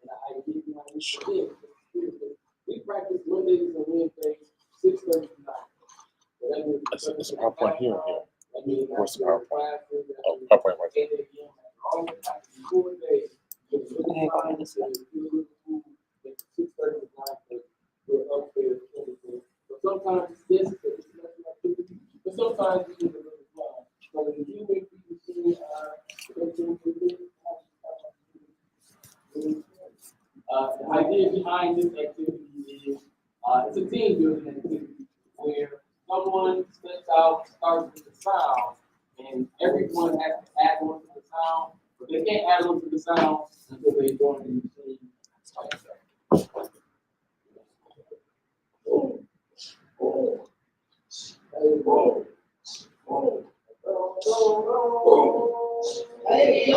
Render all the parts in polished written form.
And I give you my again. We practice Mondays and Wednesdays, 6:30 to 9. So that means It's a PowerPoint here and here. that means Where's the PowerPoint? classes, that Oh, means PowerPoint right there. 8 a.m. All the time, 4 days. It's really fine. It's 6:30 to 9. We're upstairs. So sometimes it's this, it's nothing activity, but sometimes it's just a little fun. So if you make people see the idea behind this activity is it's a team building activity where someone steps out, starts with the sound, and everyone has to add on to the sound, but they can't add on to the sound until they join the machine. Hey,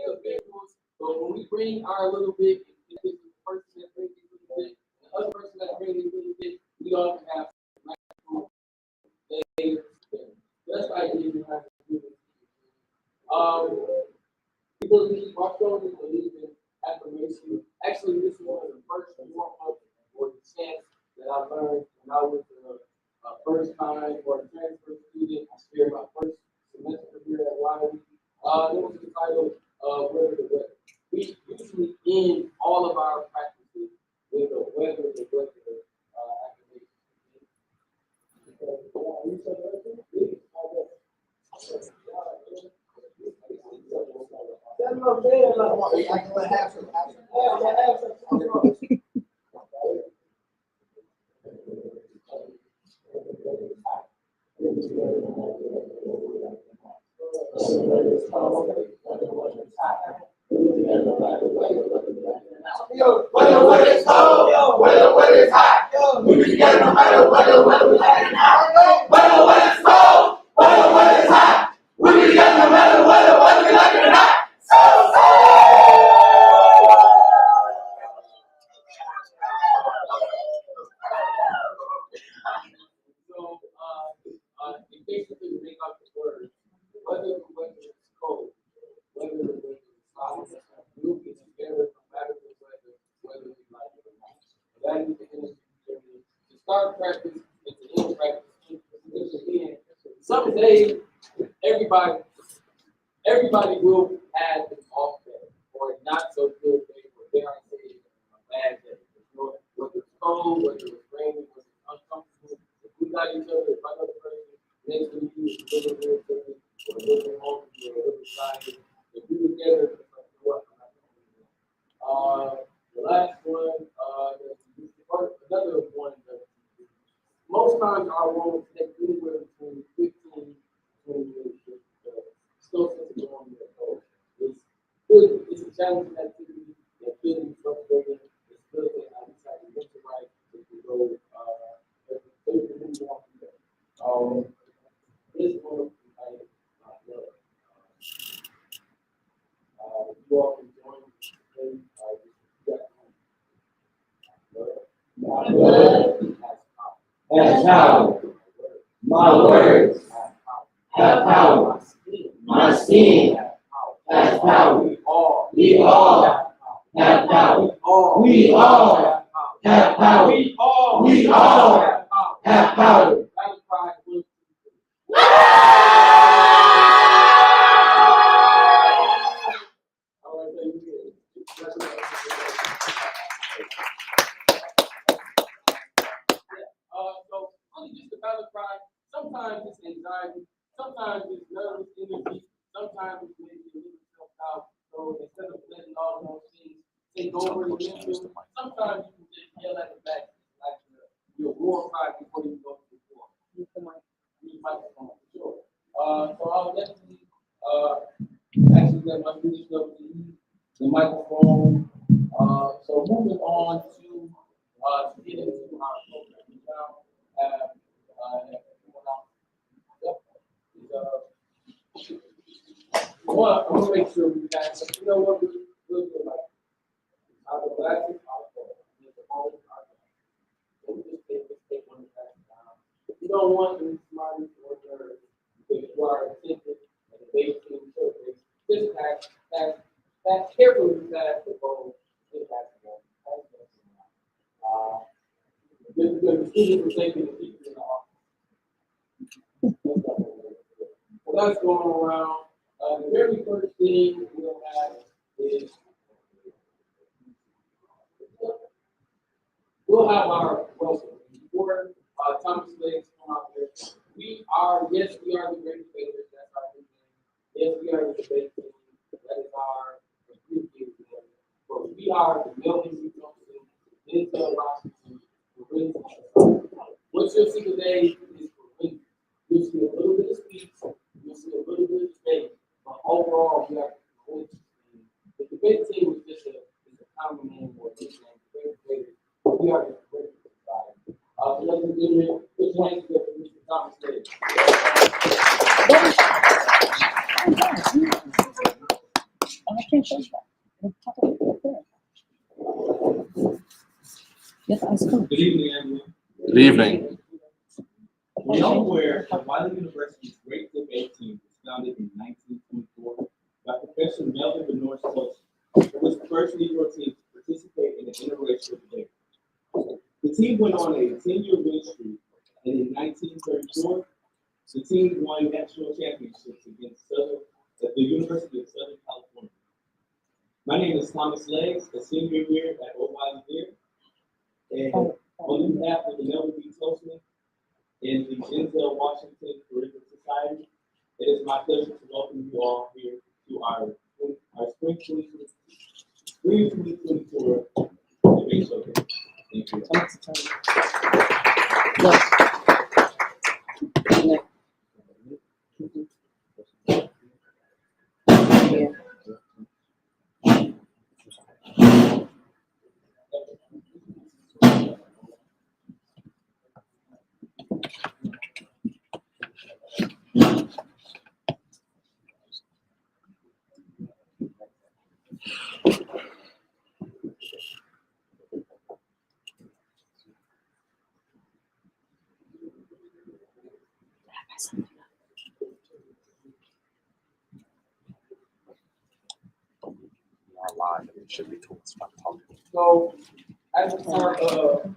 okay, but when we bring our little bit, if it's the person that brings it a little bit, the other person that brings it a little bit, we all have layers. That's the idea behind it. We believe, our children believe in affirmation. Actually, this is one of the first warm-up or the chants that I learned when I was a first time or a transfer student. I shared my first semester here at Wiley. It was the title of Weather the Weather. We usually end all of our practices with a weather the weather affirmation. What is cold, what is hot, we be together no matter what we like now. What is cold, what is hot, we be together no matter what we like or not. So, in case you didn't make up the words, whether the weather is cold, whether the weather is hot, we'll be together no matter the weather, whether we like it or not. So that is the energy to start practice and to end practice. Because again, some days everybody will have an off day or a not so good day, or dare I say a bad day. Whether it's cold, whether it's raining, whether it's uncomfortable, if we got each other, if I know the person next to you is a little bit different, or a little bit hungry, or a little excited, if we together, it's like, you know what, I'm not going to do that. The last one, another one that most times our rooms take anywhere between 15 and 20 years. Still since it's on the cold. It's a challenging activity that feels frustrating. blood has power. My words have power. My skin has power. We all have power. We all have power. We all have power. So really just the battle cry. Sometimes it's anxiety, sometimes it's nervous energy, sometimes it's maybe a little self-doubt. So instead of letting all those things take over the mental, sometimes you can just yell at the back like your war cry before you go to the war. Use the microphone for sure. So I'll definitely actually let my students go to use the microphone. So moving on to get into our program. We now have everyone else. I want to make sure we got, you know what, we'll do like our glasses, our phone, the phone, our glasses. So we just take one back down. You don't want to be smart or nervous because you are attentive and the basic surface. Just pass carefully past the phone. Just pass the phone. Because the students were taking the teacher in the office. So that's going around. The very first thing we'll have is we'll have our welcome. Before Thomas Legs come out there, we are the great debaters. That's our new name. Yes, we are the debate team. That is our group team. But we are the Melvin Thompson, Denzel Washington, the Wednesday. What you'll see today is for Wednesday. You'll see a little bit of speech, you'll see a little bit of debate, but overall, we are the debate team. The debate team is just a common name or a nickname. We are the great society. So ladies and gentlemen, put your hands together for Mr. Thomas Legs. I can't show that. Yes, I suppose. Good evening, everyone. Good evening. We are aware that Wiley University's Great Debate Team was founded in 1924 by Professor Melvin Benoit Stokes, who was the first Negro team to participate in an interracial debate. The team went on a 10-year win streak, and in 1934, the team won national championships against the University of Southern California. My name is Thomas Legs, a senior here at Old Wiley here, and on behalf of the Melvin B. Toastman and the Denzel Washington Curriculum Society, it is my pleasure to welcome you all here to our Spring 2024 debate showcase. Thank you. Live, and it should be told to stop talking. So, as a part of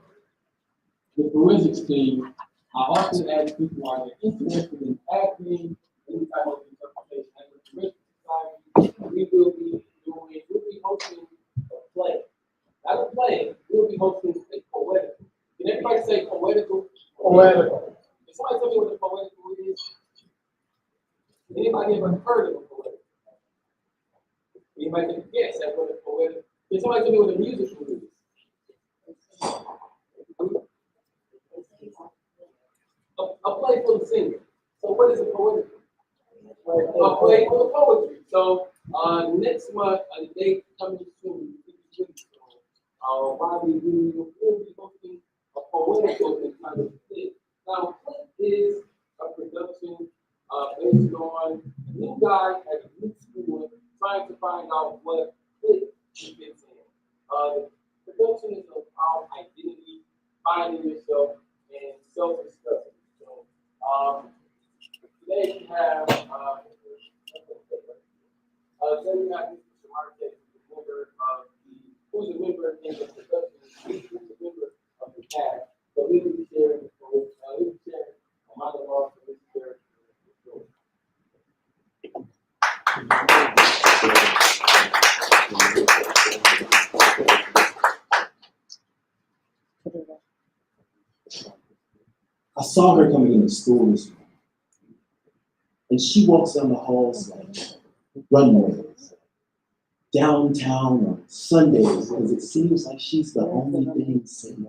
the forensics team, I often ask people are they interested in acting, any type of interpretation. As a forensic society, we'll be hosting a play. Not a play, we'll be hosting a poetical. Can everybody say poetical? Poetical. Can somebody tell me what a poetical is? Anybody ever heard of a poetical? Anybody can guess at what a poetical? Can somebody tell me what a musical is? A play full of singing. So what is a poetical? A play full of poetry. So next month, a date coming soon, Wiley will be hosting a poetical kind of thing. Now, what is a production based on a new guy at a new school trying to find out what fit he fits in? Production is about identity, finding yourself and self-discovery. So, today we have, today we have Mr. Marte, who's a member in the production, who's a member of the cast. So we will be sharing, a monologue for this year. I saw her coming into school this morning, and she walks down the halls like runways, downtown on Sundays, because it seems like she's the only thing seen.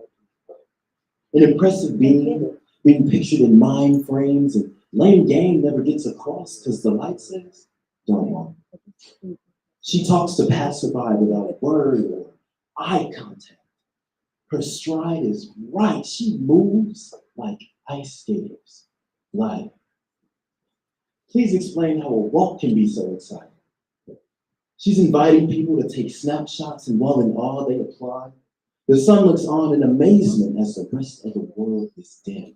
An impressive being pictured in mind frames, and lame game never gets across because the light says, don't want. She talks to passerby without word or eye contact. Her stride is right. She moves like ice skaters. Like, please explain how a walk can be so exciting. She's inviting people to take snapshots, and while in awe they apply, the sun looks on in amazement as the rest of the world is dim,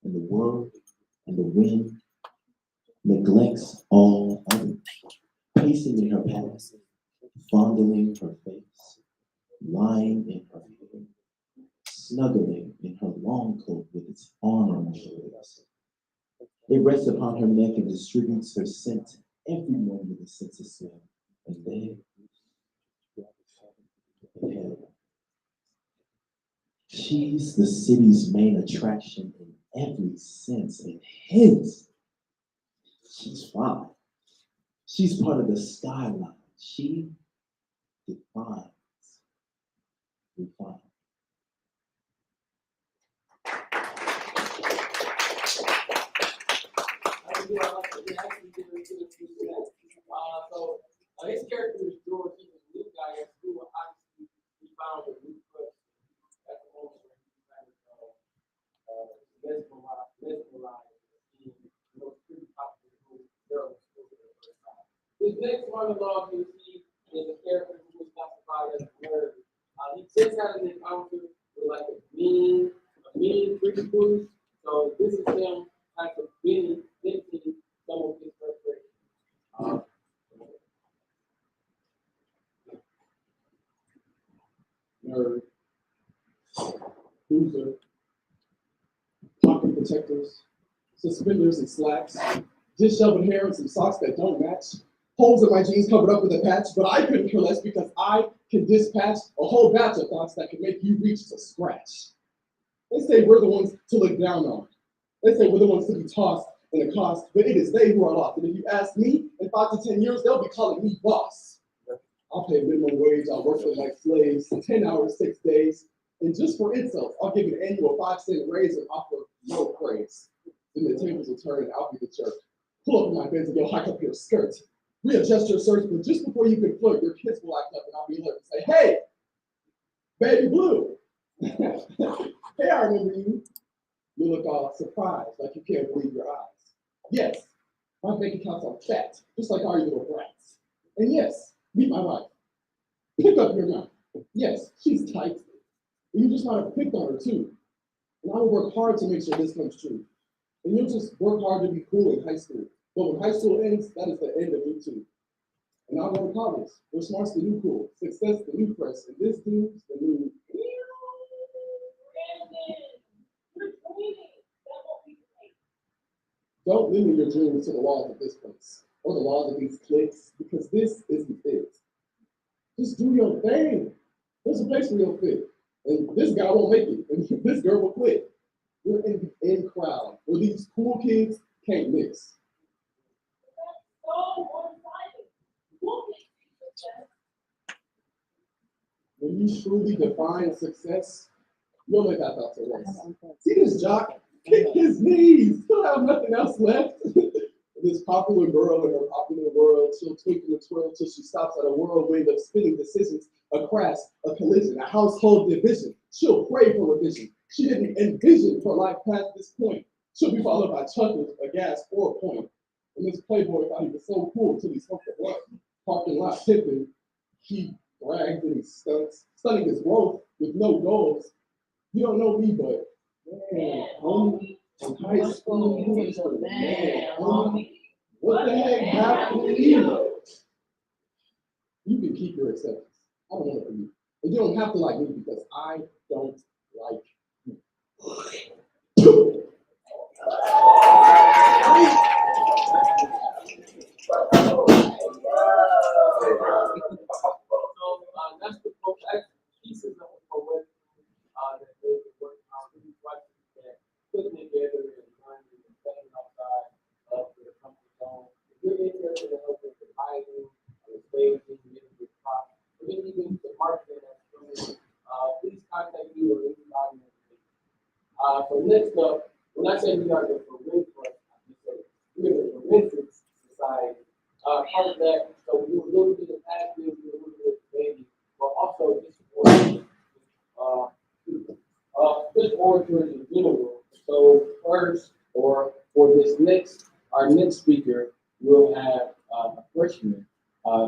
and the world and the wind neglects all other, pacing in her path, fondling her face, lying in her hair, snuggling in her long coat with its arm on her legs. It rests upon her neck and distributes her scent to everyone with a sense of smell. And then, she's the city's main attraction in every sense, and hence, she's fine. She's part of the skyline. She defines. Refine. So his character is George. He's a new guy at school. Obviously, he found a new crush at the moment where he kind of mesmerized. He was pretty popular girl in school for the first time. His next monologue you see is a character who was classified as a nerd. He just had an encounter with like a mean pretty boost. So this is him kind of venting some of his frustration. Nerd, loser, pocket protectors, suspenders and slacks, disheveled hair and some socks that don't match, holes in my jeans covered up with a patch, but I couldn't care less because I can dispatch a whole batch of thoughts that can make you reach to scratch. They say we're the ones to look down on. They say we're the ones to be tossed in the cost, but it is they who are lost. And if you ask me, in 5 to 10 years, they'll be calling me boss. I'll pay minimum wage, I'll work for them like slaves, 10 hours, 6 days. And just for insults, I'll give an annual 5-cent raise and offer no praise. Then the tables will turn and I'll be the jerk. Pull up in my Benz and go hike up your skirt. Readjust your search, but just before you can flirt, your kids will act up and I'll be alert and say, hey, baby blue. Hey, I remember you. You look all surprised, like you can't believe your eyes. Yes, my bank account's on fat, just like all you little brats. And yes, meet my wife. Pick up your mouth. Yes, she's tight. And you just might have picked on her too. And I will work hard to make sure this comes true. And you'll just work hard to be cool in high school. But when high school ends, that is the end of you too. And I'll go to college. Where smart's the new cool, success the new press, and this dude's the new. Don't limit your dreams to the walls of this place or the walls of these cliques, because this isn't it. Just do your thing. There's a place where you'll fit. And this guy won't make it, and this girl will quit. We're in the in crowd where these cool kids can't mix. When you truly define success, you'll make that thought to rest. See this jock? Kick his knees. He'll have nothing else left. This popular girl in her popular world, she'll twinkle and twirl till she stops at a whirlwind of spinning decisions, a crash, a collision, a household division. She'll pray for revision. She didn't envision her life past this point. She'll be followed by chuckles, a gas, or a point. And this playboy thought he was so cool till he smoked a blunt. Parking lot tipping, he brags and he stunts, stunning his growth with no goals. You don't know me, but man, homie, in high school, you was a man, homie. What the heck happened to you? You can keep your acceptance. I don't want it for you. And you don't have to like me because I don't like you. So, that's the book, that's pieces of what, that they've been working on, really trying to putting together and learning and playing outside of the comfort zone. If you're interested in helping with lighting, the staging, the props, or even the marketing that's doing, please contact me or anybody. So next up, when I say we are the forensic, we're the forensic society. Part of that, so we do a little bit of acting, we do a little bit of baby, but also just orators in general. So first, or for this next, our next speaker, we'll have a freshman.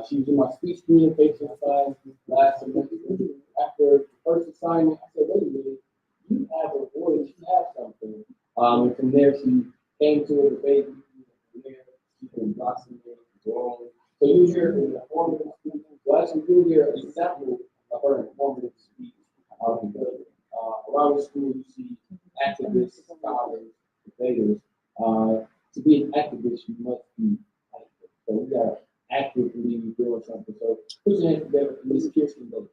She was in my speech communication class last semester. After the first assignment, I said, wait a minute, you have a voice, you have something. And from there, she came to a debate. From there, she's been blossoming, growing. So you hear an informative speech. Well, actually, you'll hear a sample of her informative speech. Because around the school, you see activists, scholars, debaters. To be an activist, you must be active. So we got to actively doing something. So put your hands together for Ms. Kirsten Bates.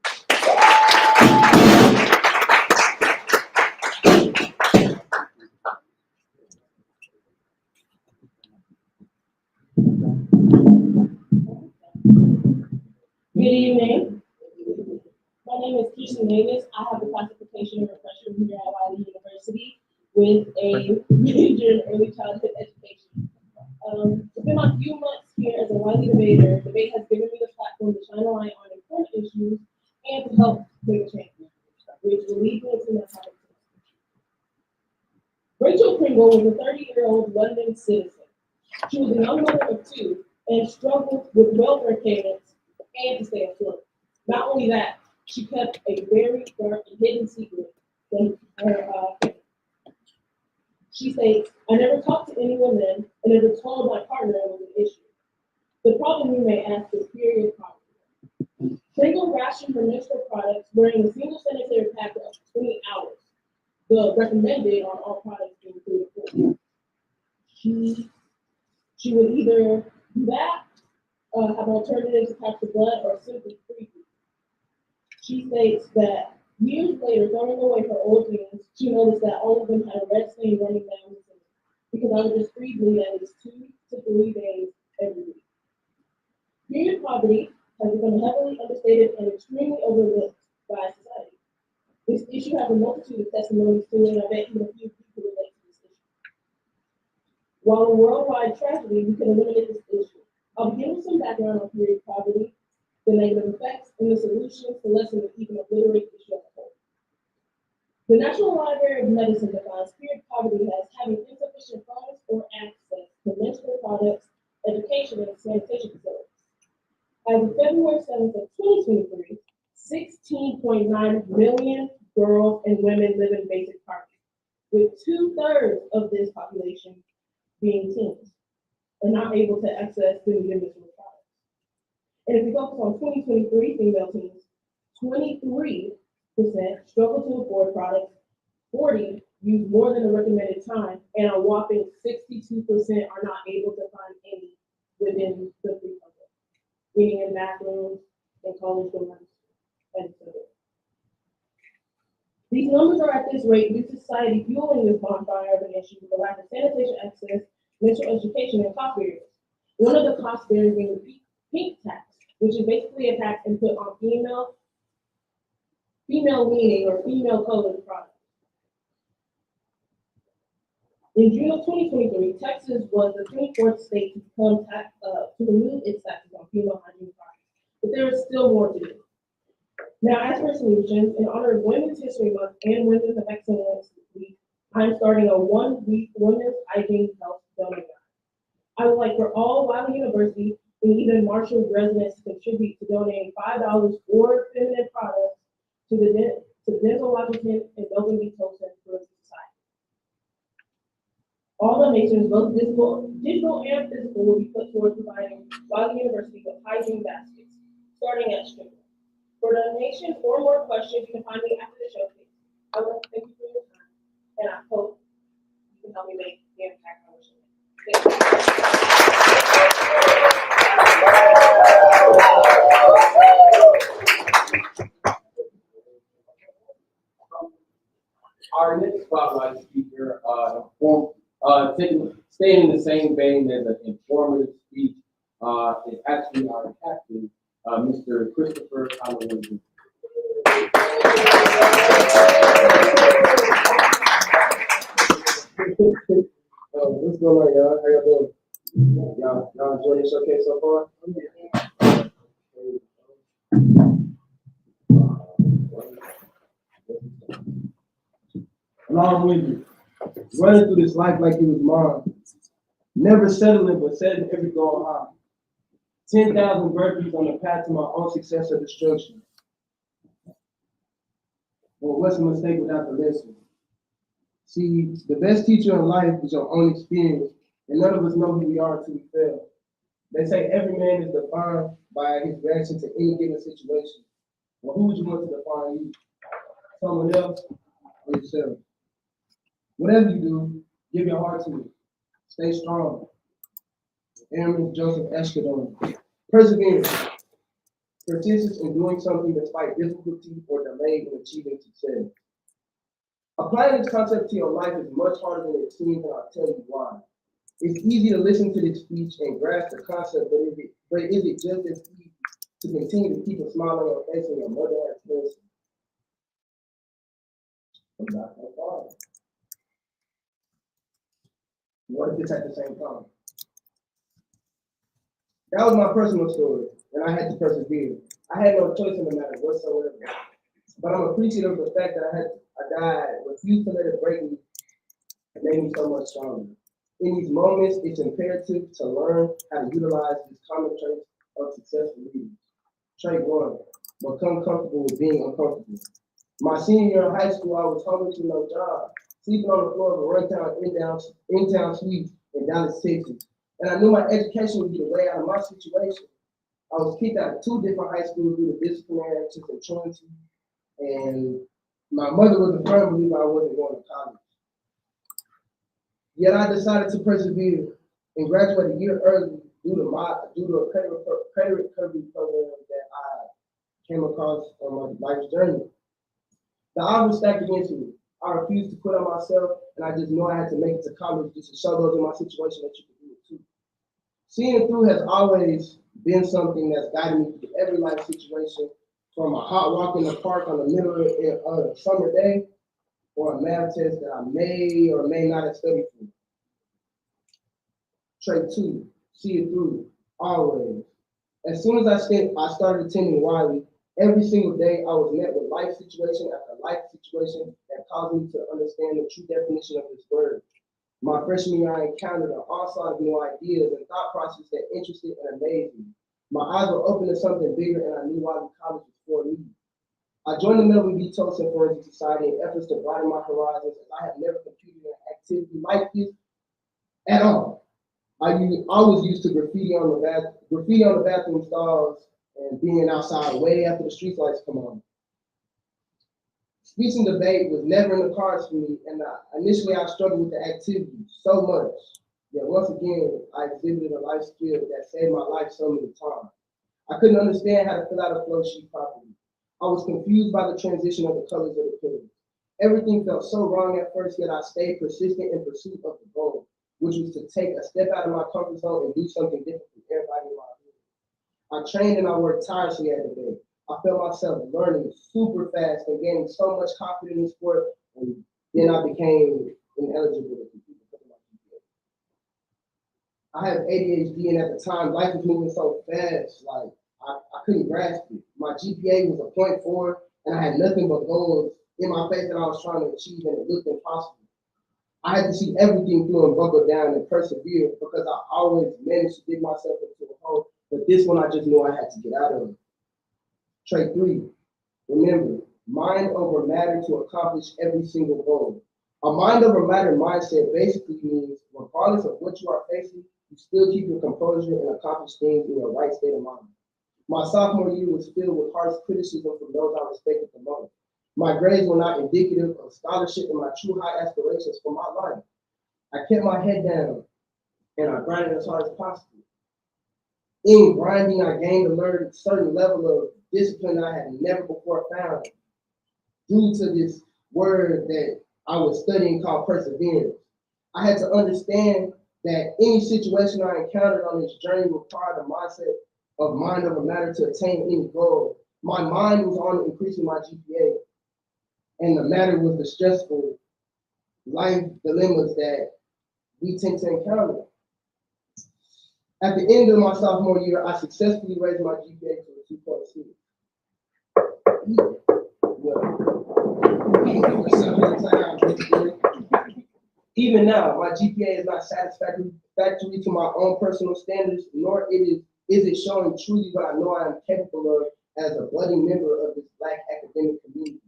Good evening. My name is Keisha Davis. I have a classification in refresher here at Wiley University with a major in early childhood education. It's been my few months here as a Wiley debater. Debate has given me the platform to shine a light on important issues and to help make a change, which will lead me into my topic. Rachel Pringle was a 30-year-old London citizen. She was a young mother of two and struggled with welfare payments and to stay afloat. Not only that, she kept a very dark and hidden secret from her family. She states, I never talked to anyone then and never told my partner it was an issue. The problem, you may ask, is period poverty. Pringle rationed her menstrual products wearing a single sanitary pad for up to 20 hours. The recommended on all products being 3 to 4. She would either do that, have alternatives to catch the blood, or simply freeze it. She states that years later, throwing away her old jeans, she noticed that all of them had a red stain running down the center because I would just freeze bleed at least 2 to 3 days every week. Period poverty has become heavily understated and extremely overlooked by society. This issue has a multitude of testimonies to it, and I bet even a few people relate to this issue. While a worldwide tragedy, we can eliminate this issue. I'll begin with some background on period poverty, the negative effects, and the solutions to lessen or even obliterate the issue as a whole. The National Library of Medicine defines period poverty as having insufficient funds or access to menstrual products, education, and sanitation facilities. As of February 7th of 2023, 16.9 million girls and women live in basic poverty, with 2/3 of this population being teens and not able to access the needed menstrual products. And if we focus on 2023 female teens, 23% struggle to afford products, 40% use more than the recommended time, and a whopping 62% are not able to find any within the free public, meaning in bathrooms, in college dorms, and so on. These numbers are at this rate due to society fueling this bonfire of an issue with the lack of sanitation access, menstrual education, and cost barriers. One of the cost barriers being the pink tax, which is basically a tax input on female leaning or female colored products. In June of 2023, Texas was the 24th state to remove its taxes on female hygiene products, but there is still more to do. Now, as for solutions, in honor of Women's History Month and Women's of Excellence Week, I'm starting a 1-week women's hygiene health donor drive. I would like for all Wiley University and even Marshall residents to contribute to donating $5 for feminine products to to Denzel Washington and Melvin B. Tolson for the society. All donations, both digital and physical, will be put towards providing Wiley University with hygiene baskets, starting at Strickland. For donations or more questions, you can find me after the showcase. I want to thank you for your time, and I hope you can help me make the impact I wish to make. Our next spotlight speaker, staying in the same vein as an informative speech, is actually our captain, Mr. Christopher Halloween. What's going on, y'all? How y'all doing? Y'all enjoying the showcase so far? Along with you, running through this life like it was mine. Never settling, but setting every goal high. 10,000 burpees on the path to my own success or destruction. Well, what's a mistake without the lesson? See, the best teacher in life is your own experience, and none of us know who we are until we fail. They say every man is defined by his reaction to any given situation. Well, who would you want to define you? Someone else or yourself? Whatever you do, give your heart to it. Stay strong. Airman Joseph Eshkadon. Perseverance. Persistence in doing something despite difficulty or delay in achieving success. Applying this concept to your life is much harder than it seems, and I'll tell you why. It's easy to listen to this speech and grasp the concept, but is it just as easy to continue to keep a smile on your face when your mother has cancer? I'm not that far. What if it's at the same time? That was my personal story, and I had to persevere. I had no choice in the matter whatsoever. But I'm appreciative of the fact that I died, refused to let it break me, and made me so much stronger. In these moments, it's imperative to learn how to utilize these common traits of successful leaders. Trait 1, become comfortable with being uncomfortable. My senior year of high school, I was homeless with no job, sleeping on the floor of a rundown in-town suite in Dallas, Texas. And I knew my education would be the way out of my situation. I was kicked out of 2 different high schools due to disciplinary actions and truancy. And my mother was a firm believer I wasn't going to college. Yet I decided to persevere and graduate a year early due to a credit recovery program that I came across on my life's journey. The odds were stacked against me. I refused to quit on myself, and I just knew I had to make it to college just to show those in my situation that you could do it too. Seeing it through has always been something that's guided me through every life situation, from a hot walk in the park on the middle of a summer day, or a math test that I may or may not have studied for. Trait 2, see it through, always. As soon as I started attending Wiley, every single day I was met with life situation after life situation that caused me to understand the true definition of this word. My freshman year, I encountered an onslaught of new ideas and thought processes that interested and amazed me. My eyes were open to something bigger, and I knew Wiley College was for me. I joined the Melvin B. Tolson Forensic Society in efforts to broaden my horizons, as I have never competed in an activity like this at all. I was used to graffiti on the bathroom stalls and being outside way after the street lights come on. Speech and debate was never in the cards for me, and initially I struggled with the activity so much that once again I exhibited a life skill that saved my life so many times. I couldn't understand how to fill out a flow sheet properly. I was confused by the transition of the colors of the pillars. Everything felt so wrong at first, yet I stayed persistent in pursuit of the goal, which was to take a step out of my comfort zone and do something different from everybody in my life. I trained and I worked tirelessly every day. I felt myself learning super fast and gaining so much confidence in the sport, and then I became ineligible to compete because of my GPA. I have ADHD, and at the time, life was moving so fast, like I couldn't grasp it. My GPA was a 0.4, and I had nothing but goals in my face that I was trying to achieve, and it looked impossible. I had to see everything through and buckle down and persevere because I always managed to dig myself into a hole, but this one I just knew I had to get out of. Trait 3, remember, mind over matter to accomplish every single goal. A mind over matter mindset basically means, regardless of what you are facing, you still keep your composure and accomplish things in your right state of mind. My sophomore year was filled with harsh criticism from those I respected the most. My grades were not indicative of scholarship and my true high aspirations for my life. I kept my head down and I grinded as hard as possible. In grinding, I gained a certain level of discipline I had never before found due to this word that I was studying called perseverance. I had to understand that any situation I encountered on this journey required a mindset of mind over matter to attain any goal. My mind was on increasing my GPA, and the matter was the stressful life dilemmas that we tend to encounter. At the end of my sophomore year, I successfully raised my GPA to a 2.6. Even now, my GPA is not satisfactory to my own personal standards, nor is it showing truly what I know I am capable of as a budding member of this Black academic community.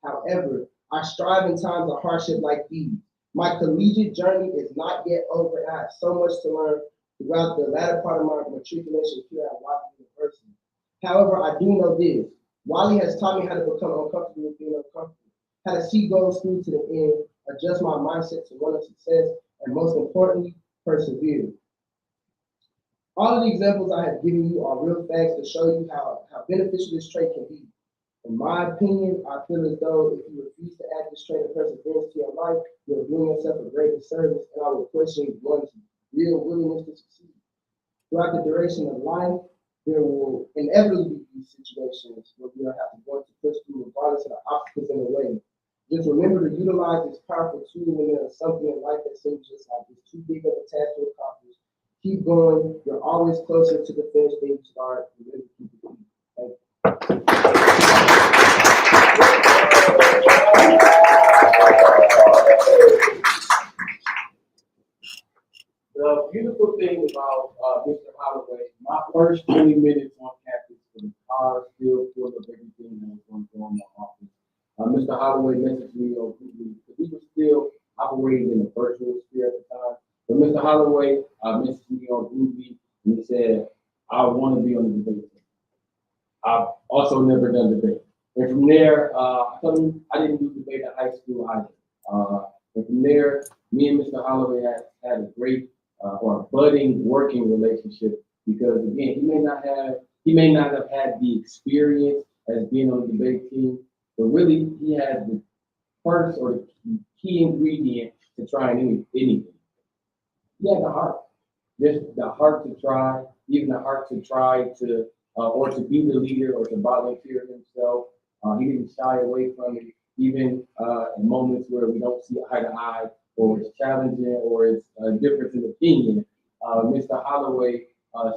However, I strive in times of hardship like these. My collegiate journey is not yet over, and I have so much to learn throughout the latter part of my matriculation here at Wiley University. However, I do know this. Wiley has taught me how to become uncomfortable with being uncomfortable, how to see goals through to the end, adjust my mindset to one of success, and most importantly, persevere. All of the examples I have given you are real facts to show you how beneficial this trait can be. In my opinion, I feel as though if you refuse to add this trait of perseverance to your life, you're doing yourself a great disservice, and I will question one's real willingness to succeed. Throughout the duration of life, there will inevitably be situations where we are going to push through regardless of the obstacles in the way. Just remember to utilize this powerful tool when there is something in life that seems just like it's too big of a task to accomplish. Keep going. You're always closer to the finish than you start. Really keep it deep. Thank you. The beautiful thing about Mr. Holloway, my first 20 minutes on campus, the car still full of everything that was going on in the office. Mr. Holloway messaged me on Google because we were still operating in a virtual sphere at the time. But Mr. Holloway messaged me on Google and he said, I want to be on the debate team. I've also never done debate. And from there, I told him I didn't do debate at high school either. And from there, me and Mr. Holloway had a great or a budding working relationship because again, he may not have had the experience as being on the debate team, but really he had the first or the key ingredient to trying anything. He had the heart, just the heart to try, even the heart to try to or to be the leader or to volunteer himself. He didn't shy away from it, even in moments where we don't see eye to eye, or it's challenging, or it's a difference in opinion. Mr. Holloway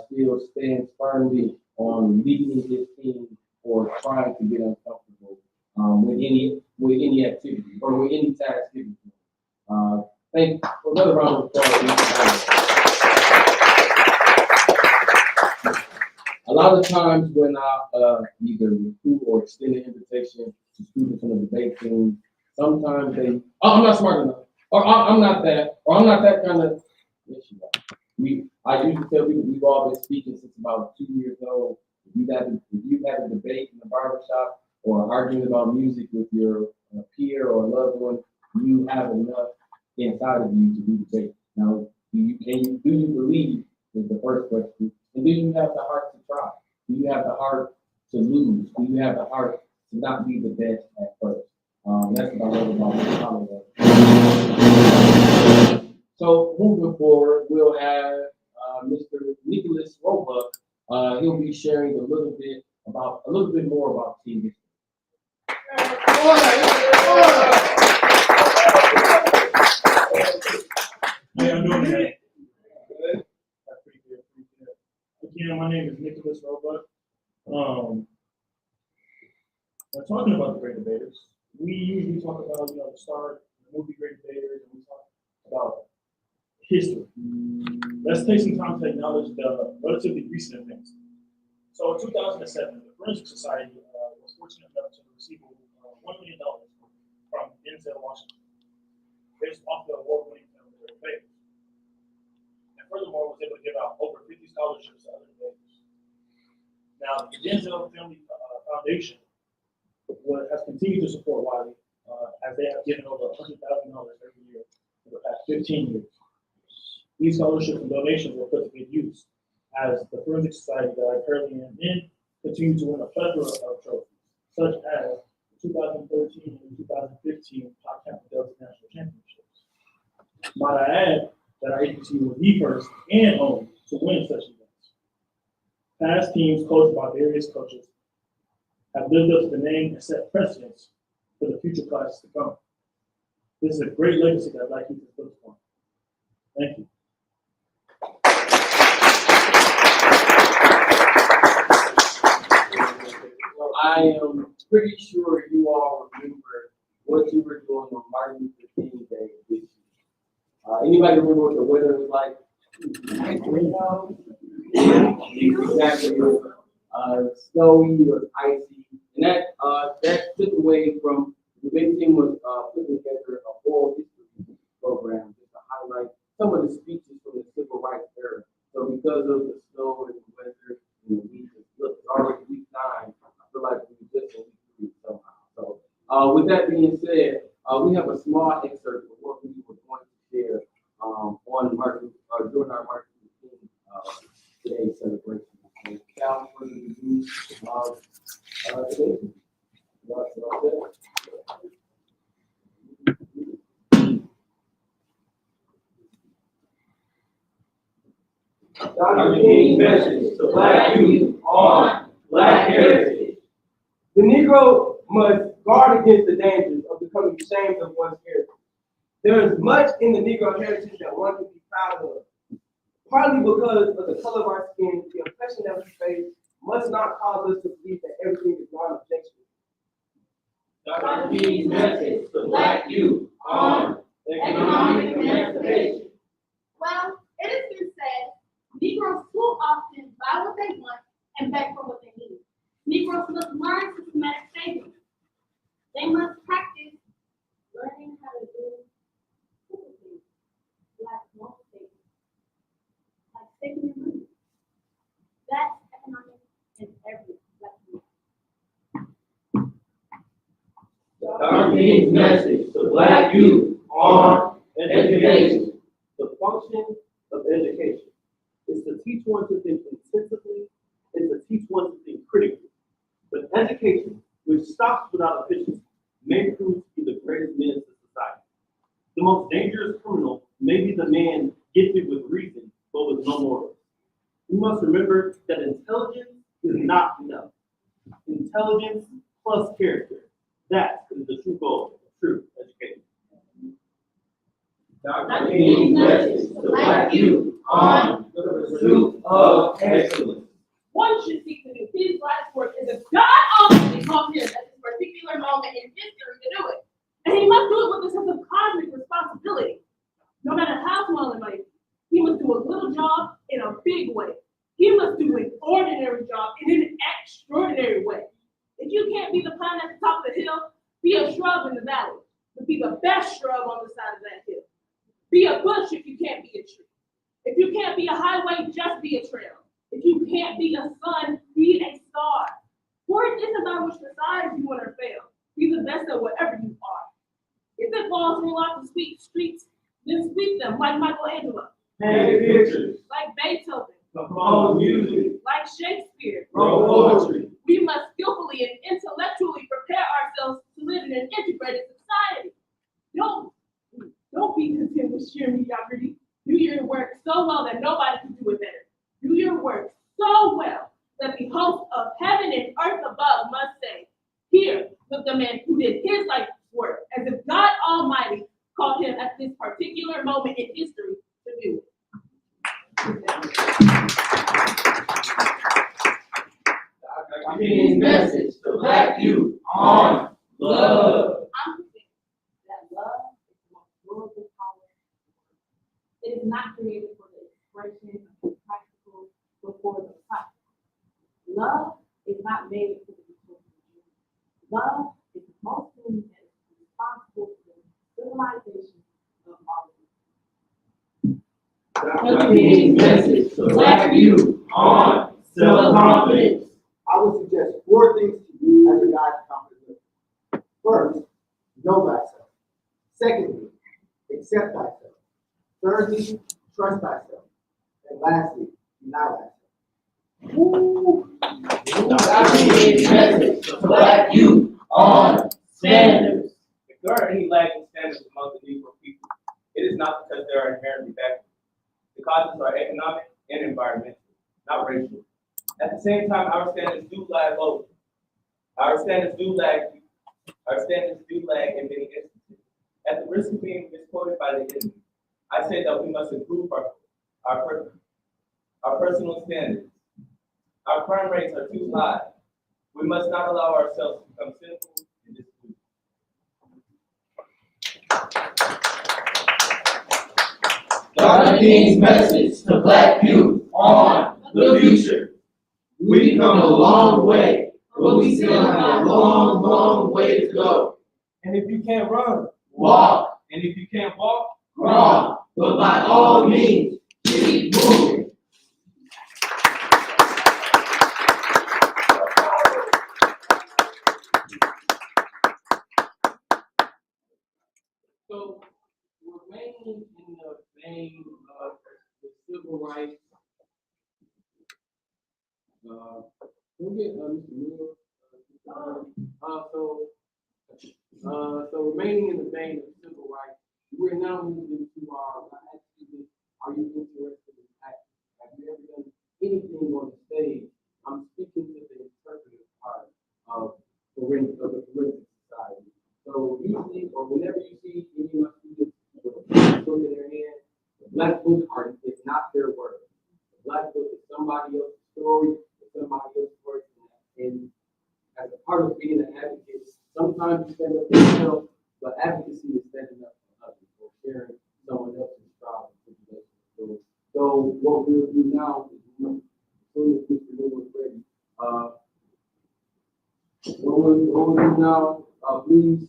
still stands firmly on leading his team or trying to get uncomfortable with any activity or with any task given to him. Thank you. Another round of applause. A lot of times when I either recruit or extend an invitation to students on the debate team, sometimes they, oh, I'm not smart enough, or I'm not that, or I'm not that kind of. Yes, you are. I usually tell people we've all been speaking since about 2 years old. If you've had a debate in the barbershop or arguing about music with your peer or loved one, you have enough inside of you to do debate. Now, do you believe is the first question, and do you have the heart to try? Do you have the heart to lose? Do you have the heart to not be the best at first? That's what I love about Mr. Holloway. So moving forward, we'll have Mr. Nicholas Roebuck. He'll be sharing a little bit more about team history. How y'all doing today? Good. That's pretty good. Again, my name is Nicholas Roebuck. We're talking about the Great Debaters. We usually talk about the start, the movie Great Debaters, and we talk about history. Let's take some time to acknowledge the relatively recent events. So in 2007, the Forensic Society was fortunate enough to receive scholarships to other debaters. Now, the Denzel Family Foundation has continued to support Wiley, as they have given over $100,000 every year for the past 15 years. These scholarships and donations were put to good use, as the Forensic Society that I currently am in continues to win a plethora of trophies, such as the 2013 and 2015 Podcast Delta National Championships. Might I add that our agency was the first and only to win such events. Past teams coached by various coaches have lived up to the name and set precedents for the future classes to come. This is a great legacy that Black youth has built upon. Thank you. So I am pretty sure you all remember what you were doing on Martin Luther King Day this year. Anybody remember what the weather was like? Exactly. Snowy or icy, and that took away from the big team was putting together a oral history program just to highlight some of the speeches from the civil rights era. So because of the snow and the weather and the week, it's already week 9. I feel like we just in week 3 somehow. So with that being said, we have a small excerpt of what we were going to share on Martin during our Martin Luther King Day celebration. And without further ado, today. Dr. King's message to Black youth on Black heritage. The Negro must guard against the dangers of becoming ashamed of one's heritage. There is much in the Negro heritage that one can be proud of. Partly because of the color of our skin, the oppression that we face must not cause us to believe that everything is non-objectionable. Dr. King's message to Black youth on economic emancipation. Well, it has been said, Negroes too often buy what they want and beg for what they need. Negroes must learn systematic savings. They must practice learning how to do simple things, like small savings, like saving your money. That's economic in every Black youth. Dr. King's message to Black youth on education. The function of education is to teach one to think intensively and to teach one to think critically. But education, which stops without efficiency, may prove to be the greatest menace to society. The most dangerous criminal may be the man gifted with reason, but with no morals. We must remember that intelligence is not enough. Intelligence plus character, that is the true goal of true education. Dr. King's message to Black youth on the pursuit of excellence. One should seek to do his life's work as if God ultimately called him at this particular moment in history to do it. And he must do it with a sense of cosmic responsibility. No matter how small it might be, he must do a little job in a big way. He must do an ordinary job in an extraordinary way. If you can't be the pine at the top of the hill, be a shrub in the valley, but be the best shrub on the side of that hill. Be a bush if you can't be a tree. If you can't be a highway, just be a trail. If you can't be a sun, be a star. For it isn't about which decides you win or fail. Be the best at whatever you are. If it falls in your life to sweep streets, then sweep them like Michelangelo. Paint pictures. Like Beethoven. Compose music. Like Shakespeare. Wrote poetry. We must skillfully and intellectually prepare ourselves to live in an integrated society. Don't be content with sheer mediocrity. Do your work so well that nobody can do it better. Do your work so well that the host of heaven and earth above must say, here was the man who did his life's work, as if God Almighty called him at this particular moment in history to do it. Dr. King's message to Black youth on love. I'm convinced that love is the most durable power. It is not created for the expression of the practical, but for the practical. Love is not made for the utility. Love is the most thing that is responsible for the civilization of our Dr. King's message to Black youth on self-confidence. I would suggest 4 things to you as a guide to confident living. First, know thyself. Secondly, accept thyself. Thirdly, trust thyself. And lastly, deny thyself. Dr. King's message to Black youth on standards. If there are any lagging standards among the Negro people, it is not because they are inherently backward. The causes are economic and environmental, not racial. At the same time, our standards do lag low. Our standards do lag in many instances. At the risk of being misquoted by the enemy, I say that we must improve our personal standards. Our crime rates are too high. We must not allow ourselves to become sinful and disillusioned. Dr. King's message to Black youth on the future. We've come a long way, but we still have a long, long way to go. And if you can't run, Walk, and if you can't walk, crawl, but by all means, keep moving. So, remaining in the vein of the civil rights, we'll get Mr. Miller. So remaining in the vein of civil rights, we're now moving into our last season. Are you interested in acting? Have you ever done anything on the stage? I'm speaking to the interpretive part of the forensic society. So usually, or whenever you see any of my students with a black book in their hand, the black book is not their word. The black book is somebody else's story, it's somebody else's word. And as a part of being an advocate, sometimes you stand up for yourself, but advocacy is standing up for others or sharing someone else's trials and tribulations. So what we'll do now is, as soon as Mr. Miller is ready, what we'll do now, please.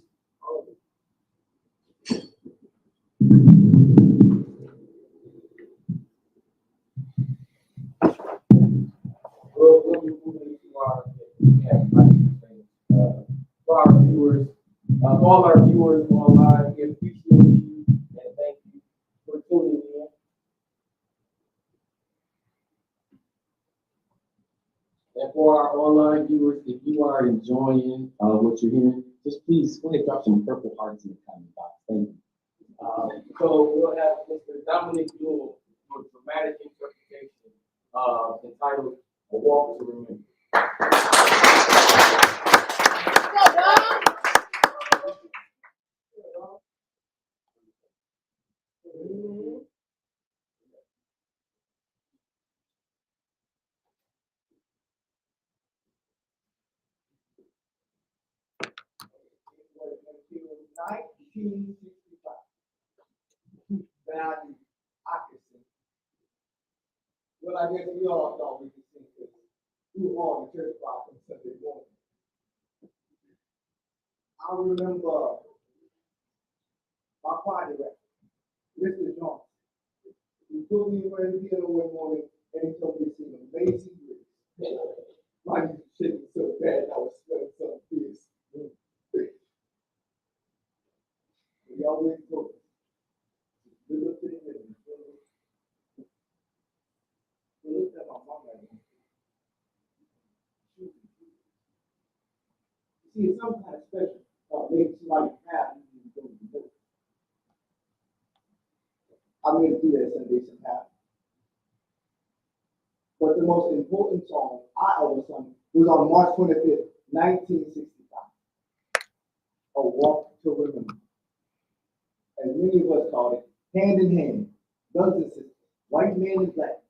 We'll be moving to our for our viewers, all our viewers online, we appreciate you and thank you for tuning in. And for our online viewers, if you are enjoying what you're hearing, just please go ahead and drop some purple hearts in the comment box. Thank you. So we'll have Mr. Dominic Newell for dramatic interpretation entitled A Walk to Remember. Until 1965. Value, I could sing. Well, I guess we all thought we could sing because we were all in the church choir on Sunday morning. I remember my choir director, Mr. Johnson. He put me in the piano one morning and he told me to sing Amazing Grace. My knees were shaking so bad I was sweating so fierce. We always told us, we looked at him and we looked at my mom and you see, it's some kind of special makes life happy. I made it through that Sunday somehow. But the most important song I ever sung was on March 25th, 1965. A Walk to Remember. As many of us called it, Hand in Hand, brothers and sisters, white men and black,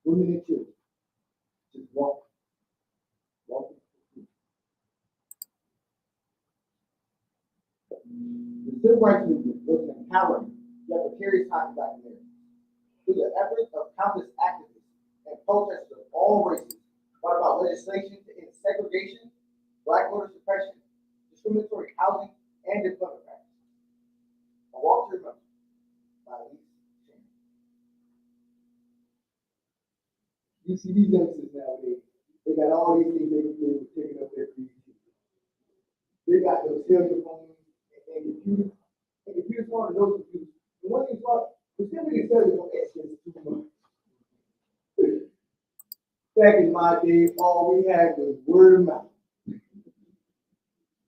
women and children. Just walk. The civil rights movement was an empowering, yet precarious time for Black Americans. Through the efforts of countless activists and protesters of all races, brought about legislation to end segregation, black voter suppression, discriminatory housing, and employment practices. A Walk to Remember by Lee. You see these youngsters nowadays, they got all these things they can do with picking up their creativity. They got those cellular phones and computers. And computers want to know computers. The one thing about the simply cellular phone, it's just too much. Back in my day, all we had was word of mouth.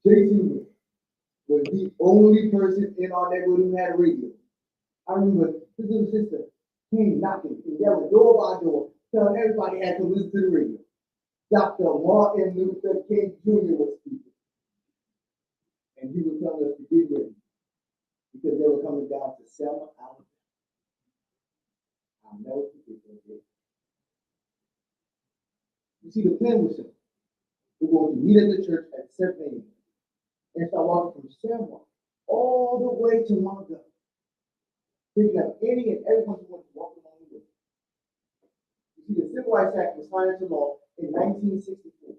Jason was the only person in our neighborhood who had a radio. I remember his little sister came knocking and yelling door by door, telling everybody had to listen to the radio. Dr. Martin Luther King Jr. was speaking. And he was telling us to get ready because they were coming down to Selma, Alabama. I'll never forget that day. You see, the plan was simple. We're going to meet at the church at 7 a.m. and start walking from Selma all the way to Montgomery, picking up any and everyone who wants to walk along the way. You see, the Civil Rights Act was signed into law in 1964.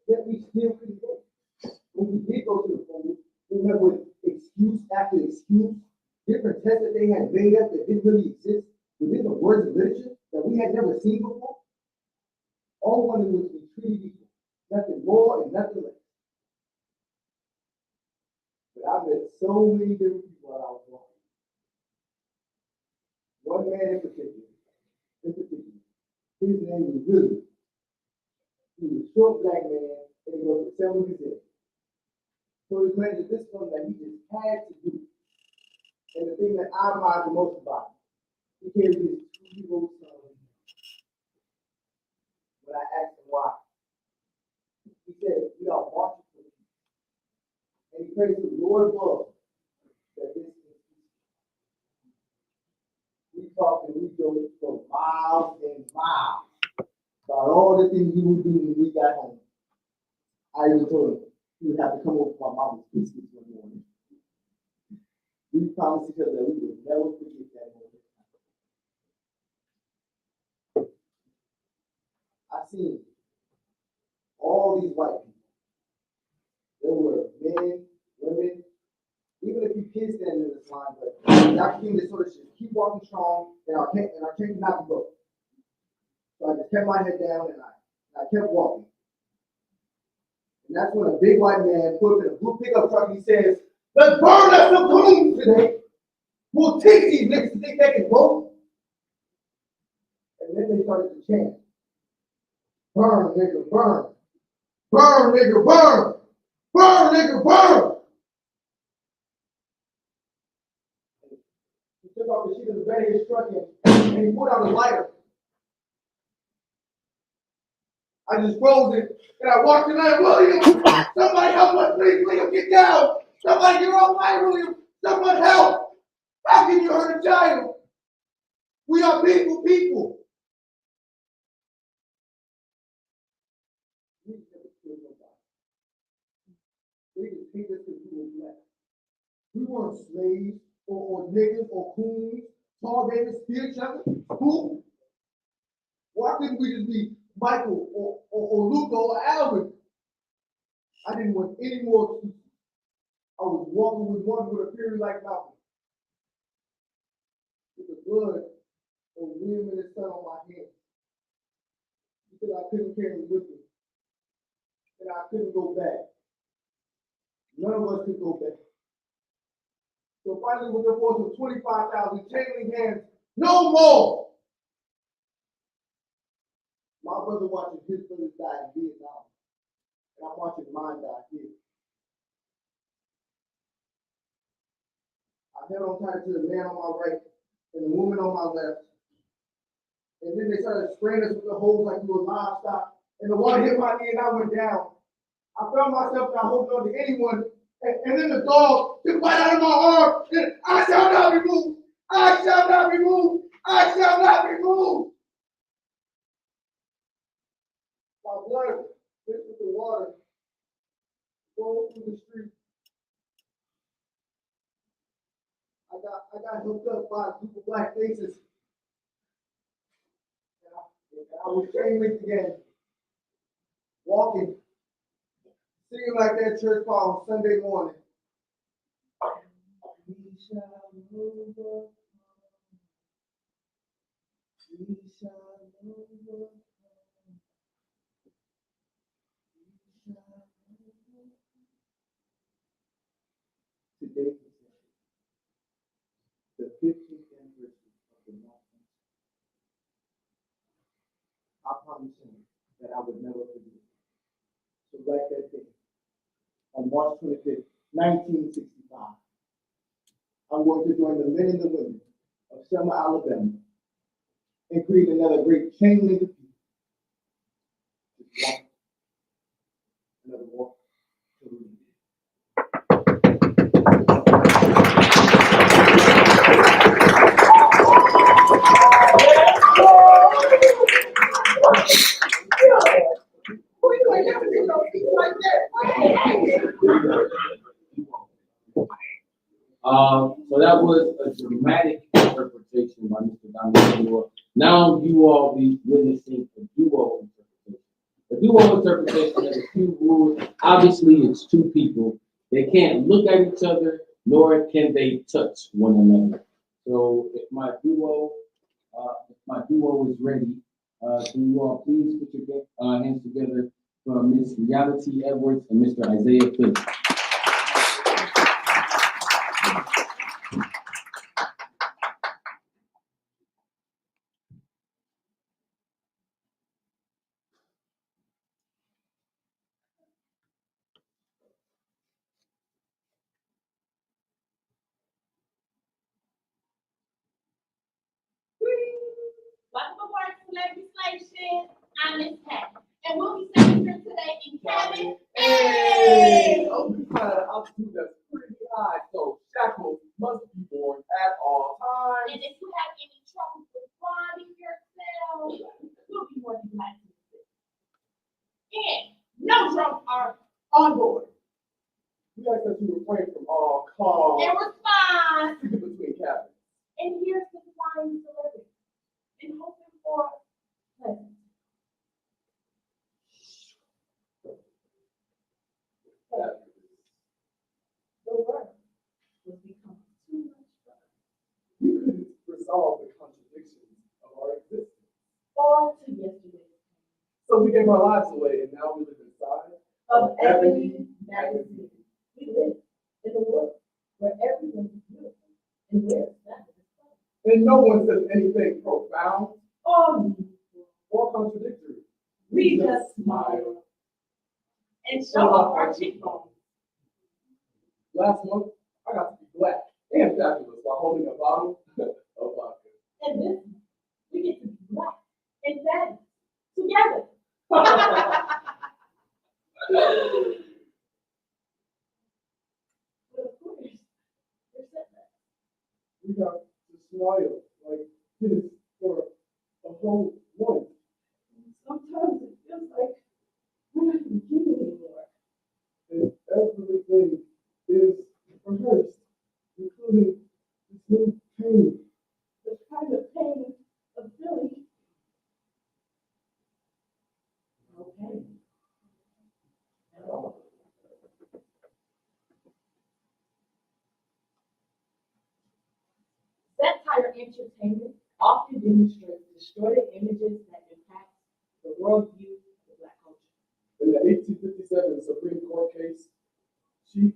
Yet we still couldn't go. When we did go to the polls, we met with excuse after excuse, different tests that they had made up that didn't really exist within the words of literature that we had never seen before. All we wanted was to be treated equal, nothing more and nothing less. But I met so many different people while I was walking. One man in particular, his name was Wiley. He was a short black man, and he was a Selma Gazette. So his man did this one that he just had to do. And the thing that I admire the most about him, he carried his 2-year-old son. When I asked him why, he said, we are marching for peace. And he praised the Lord above that this is peace. We talked and we joked for miles and miles about all the things we would do when we got home. I even told him he would have to come over to my mama's biscuits one morning. We promised each other that we would never forget that moment. I've seen all these white people. There were men, women, even a few kids standing in this line, but Dr. King just sort of just keep walking strong, and our train did not go. So I just kept my head down and I kept walking. And that's when a big white man put up in a blue pickup truck and he says, let's burn up some goons today. We'll teach these niggas to think they can vote. And then they started to chant. Burn, nigga, burn. Burn, nigga, burn. Burn, nigga, burn. He took off the sheet of the bed of his truck and he pulled out a lighter. I just froze it and I walked in there, William, somebody help us, please, William, get down. Somebody get off my William. Someone help. How can you hurt a child? We are people. They just hate us because we were black. We weren't slaves or niggas or coons, tall babies, steal each other. Who? Why couldn't we just be Michael or Luca or Alvin? I didn't want any more excuses. I was walking with one with a fury like Malcolm. With the blood of William and his son on my hands. Because I couldn't carry him with me. And I couldn't go back. None of us could go back. So finally, with the force of 25,000 chain hands, no more. My brother watching his brothers die in Vietnam, and I'm watching mine die here. I held on tight to the man on my right and the woman on my left. And then they started spraying us with the hose like we were livestock. And the water hit my knee and I went down. I found myself not holding on to anyone. And then the dog took right out of my arm. And I shall not be moved. I shall not be moved. I shall not be moved. My blood mixed with the water flowed through the street. I got hooked up by a group of black faces. And I was chain linked again, walking, singing like that church choir on Sunday morning. We shall overcome. We shall Today is the 15th anniversary of the North. I promised him that I would never forget. So like that day, on March 25th, 1965, I'm going to join the men and the women of Selma, Alabama, and create another great chain link of people. Just walk, another walk to the lead. So that was a dramatic interpretation by Mr. Dominic. Now you all be witnessing a duo interpretation. A duo interpretation has a few rules. Obviously, it's two people. They can't look at each other, nor can they touch one another. So if my duo is ready, can you all please put your hands together for Miss Reality Edwards and Mr. Isaiah Phillips. Welcome aboard to Legislation. I'm Miss Pat, and we'll be sitting here today in cabin. Hey! Open side of altitude that's pretty high, so shackles must be worn at all times. And if you have any trouble with bonding yourself, we'll be more than glad to assist. And no drums are on board. We ask that you refrain from all calls. And response. Speaking between cabins. And here's the flying celebrity. And hoping for pleasant. The world will become too much fun. We couldn't resolve the contradictions of our existence. Or to yesterday's So we gave our lives away, and now we live inside of every magazine. We live in a world where everything is beautiful and where it's not. and no one says anything profound Or or contradictory. we just smile and show off our cheekbones. Last month, I got to be black and fabulous while holding a bottle of vodka. And this month, we get to be black and fat together. But of course, there's setbacks. We got to smile like this for a whole month. Sometimes it feels like we're not beginning anymore. And everything is rehearsed, including this new pain. The kind of pain of feeling okay at all. Satire entertainment often demonstrates distorted images that impact the worldview of the Black culture. In the 1857 Supreme Court case, Chief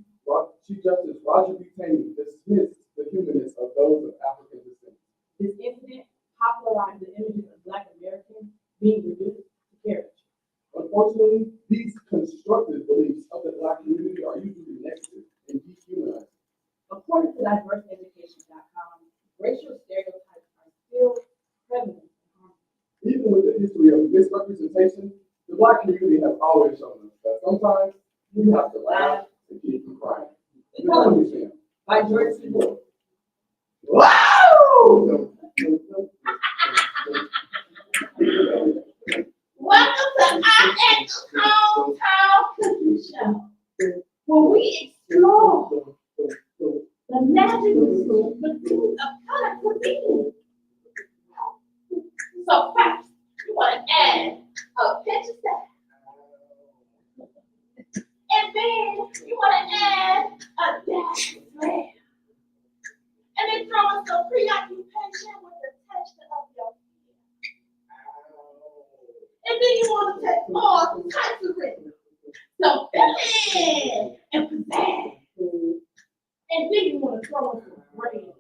Justice Roger B. Taney dismissed the humanness of those of African descent. This incident popularized the images of Black Americans being reduced to caricature. Unfortunately, these constructive beliefs of the Black community are usually negative and dehumanizing. According to diverseeducation.com, racial stereotypes are still prevalent in harmony. Even with the history of misrepresentation, the Black community has always shown us that sometimes you have to laugh and keep from crying. The Color by George C. Moore. Wow! Welcome to our Hometown Cooking Show, where we explore the magical pursuit of color cuisine. So first, you want to add a pinch of salt. And then you want to add a dash of flair. And then throw in some preoccupation with the texture of your fear. And then you want to throw in some bread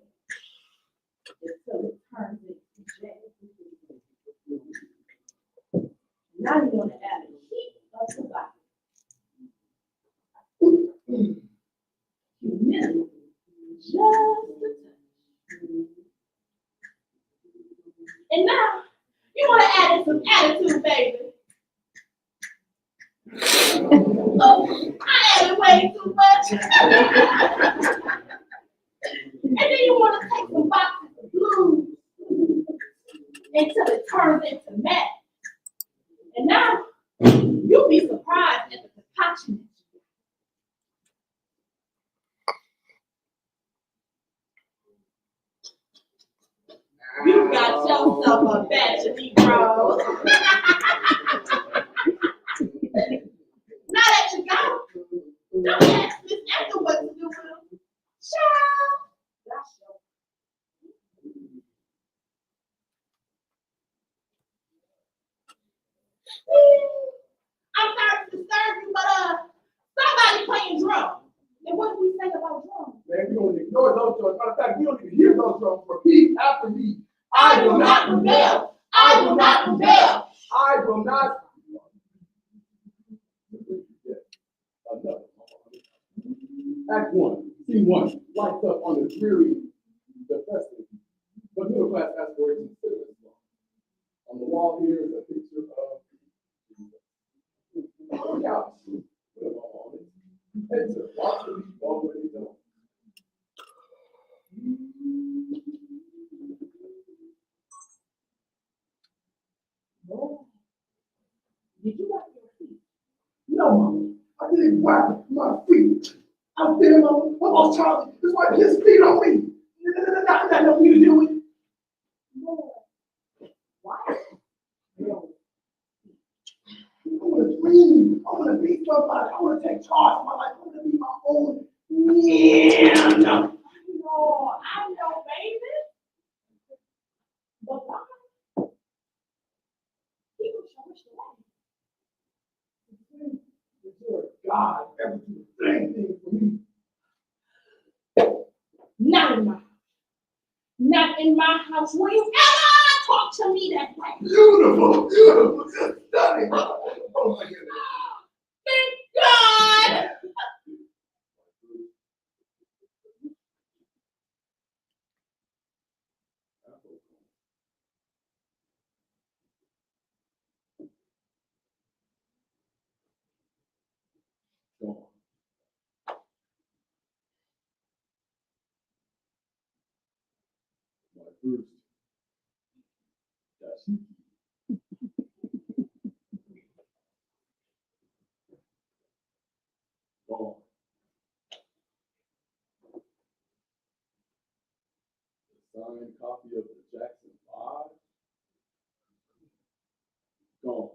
until it turns into jam. Now you want to add a heap of tobacco. Humility, just a touch. And now you want to add in some attitude, baby. Oh, I added way too much. And then you want to take some boxes of blues until it turns into matte. And now you'll be surprised at the concoction. You got yourself a batch of Negroes. Now that you got them, don't ask Miss Ethel what to do with them. Child, that's your. I'm sorry to disturb you, but somebody playing drums. And what do we say about drums? Man, we don't ignore those drums. Matter of fact, we don't even hear those drums. Repeat after me. I will not rebel. I will not rebel. I will not. Act 1, scene 1, lights up on the dreary, depressing, but middle class aspirations. On the wall here is a picture of a couch. It's a box of these already done. Did you wipe your feet? No, Mama, I didn't wipe my feet. I'm there, Mama. I'm off Charlie. Just wipe his feet on me. That don't need to do it. No. Why? No. I want to dream. I want to be somebody. I want to take charge of my life. I want to be my own man. No, I know, baby. But why? People show us the way. You're God, ever do the same thing for me. Not in my house. Not in my house. Will you ever talk to me that way? Beautiful, beautiful, just stunning. Oh my goodness. Thank God. My first dashiki. Gone. Signed copy of the Jackson 5. Gone.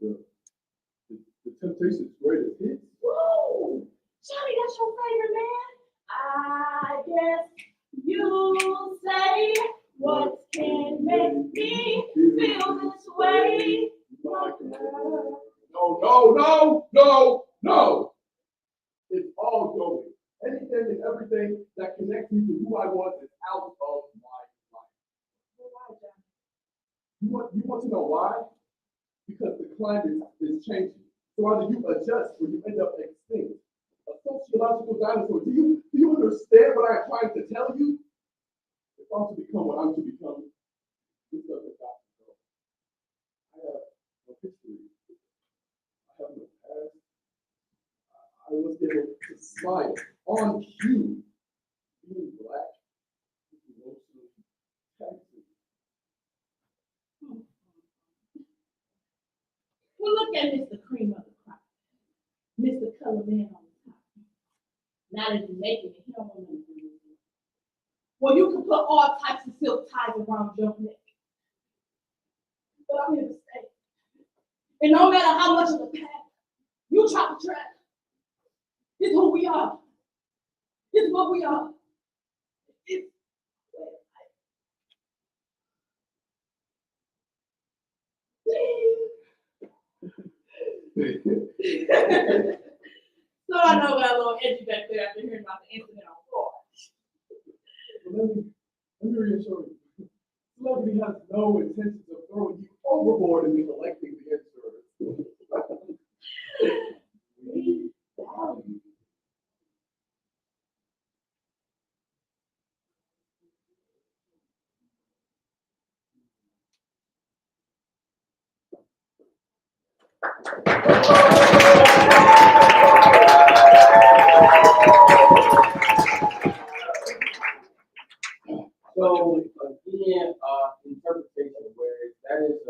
The Temptations' greatest hits. Whoa. Johnny, that's your favorite man? I guess you say what can make me feel this way. My girl. No. It's all going. Anything and everything that connects me to who I was is out of my life. Why, Johnny? You want to know why? Because the climate is changing. So either you adjust or you end up extinct. A sociological dinosaur. Do you understand what I'm trying to tell you? If I'm to become what I'm to become, this doesn't got to go. I have no history. I have no past. I was able to smile on cue. Being black is emotionally taxing. Well, look at Mr. Cream of the Crop. Mr. Color Man on the top. Now that you're making it, he don't want nothing to do with you. Well, you can put all types of silk ties around your neck. But I'm here to stay. And no matter how much of the past you try to track, it's who we are. It's what we are. It's y'all know got a little edgy back there after hearing about the incident on floor. Let me reassure you. Celebrity has no intentions of throwing you overboard and collecting the insurance. So again, interpretation, where that is a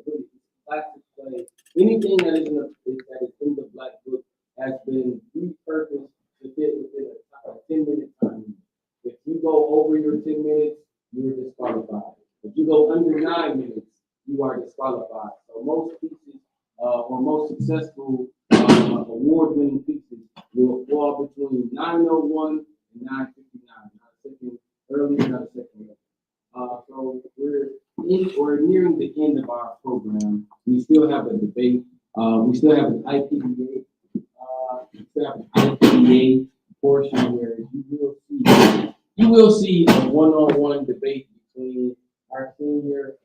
really classic play. Anything that is in the Black Book has been repurposed to fit within a 10-minute time limit. If you go over your 10 minutes, you're disqualified. If you go under 9 minutes, you are disqualified. So most pieces, or most successful award-winning pieces will fall between 9:01 and 9:59. Not a second early, not a second late. So we're nearing the end of our program. We still have a debate. We still have an IPDA. We still have an IPDA portion where you will see a one-on-one debate between our senior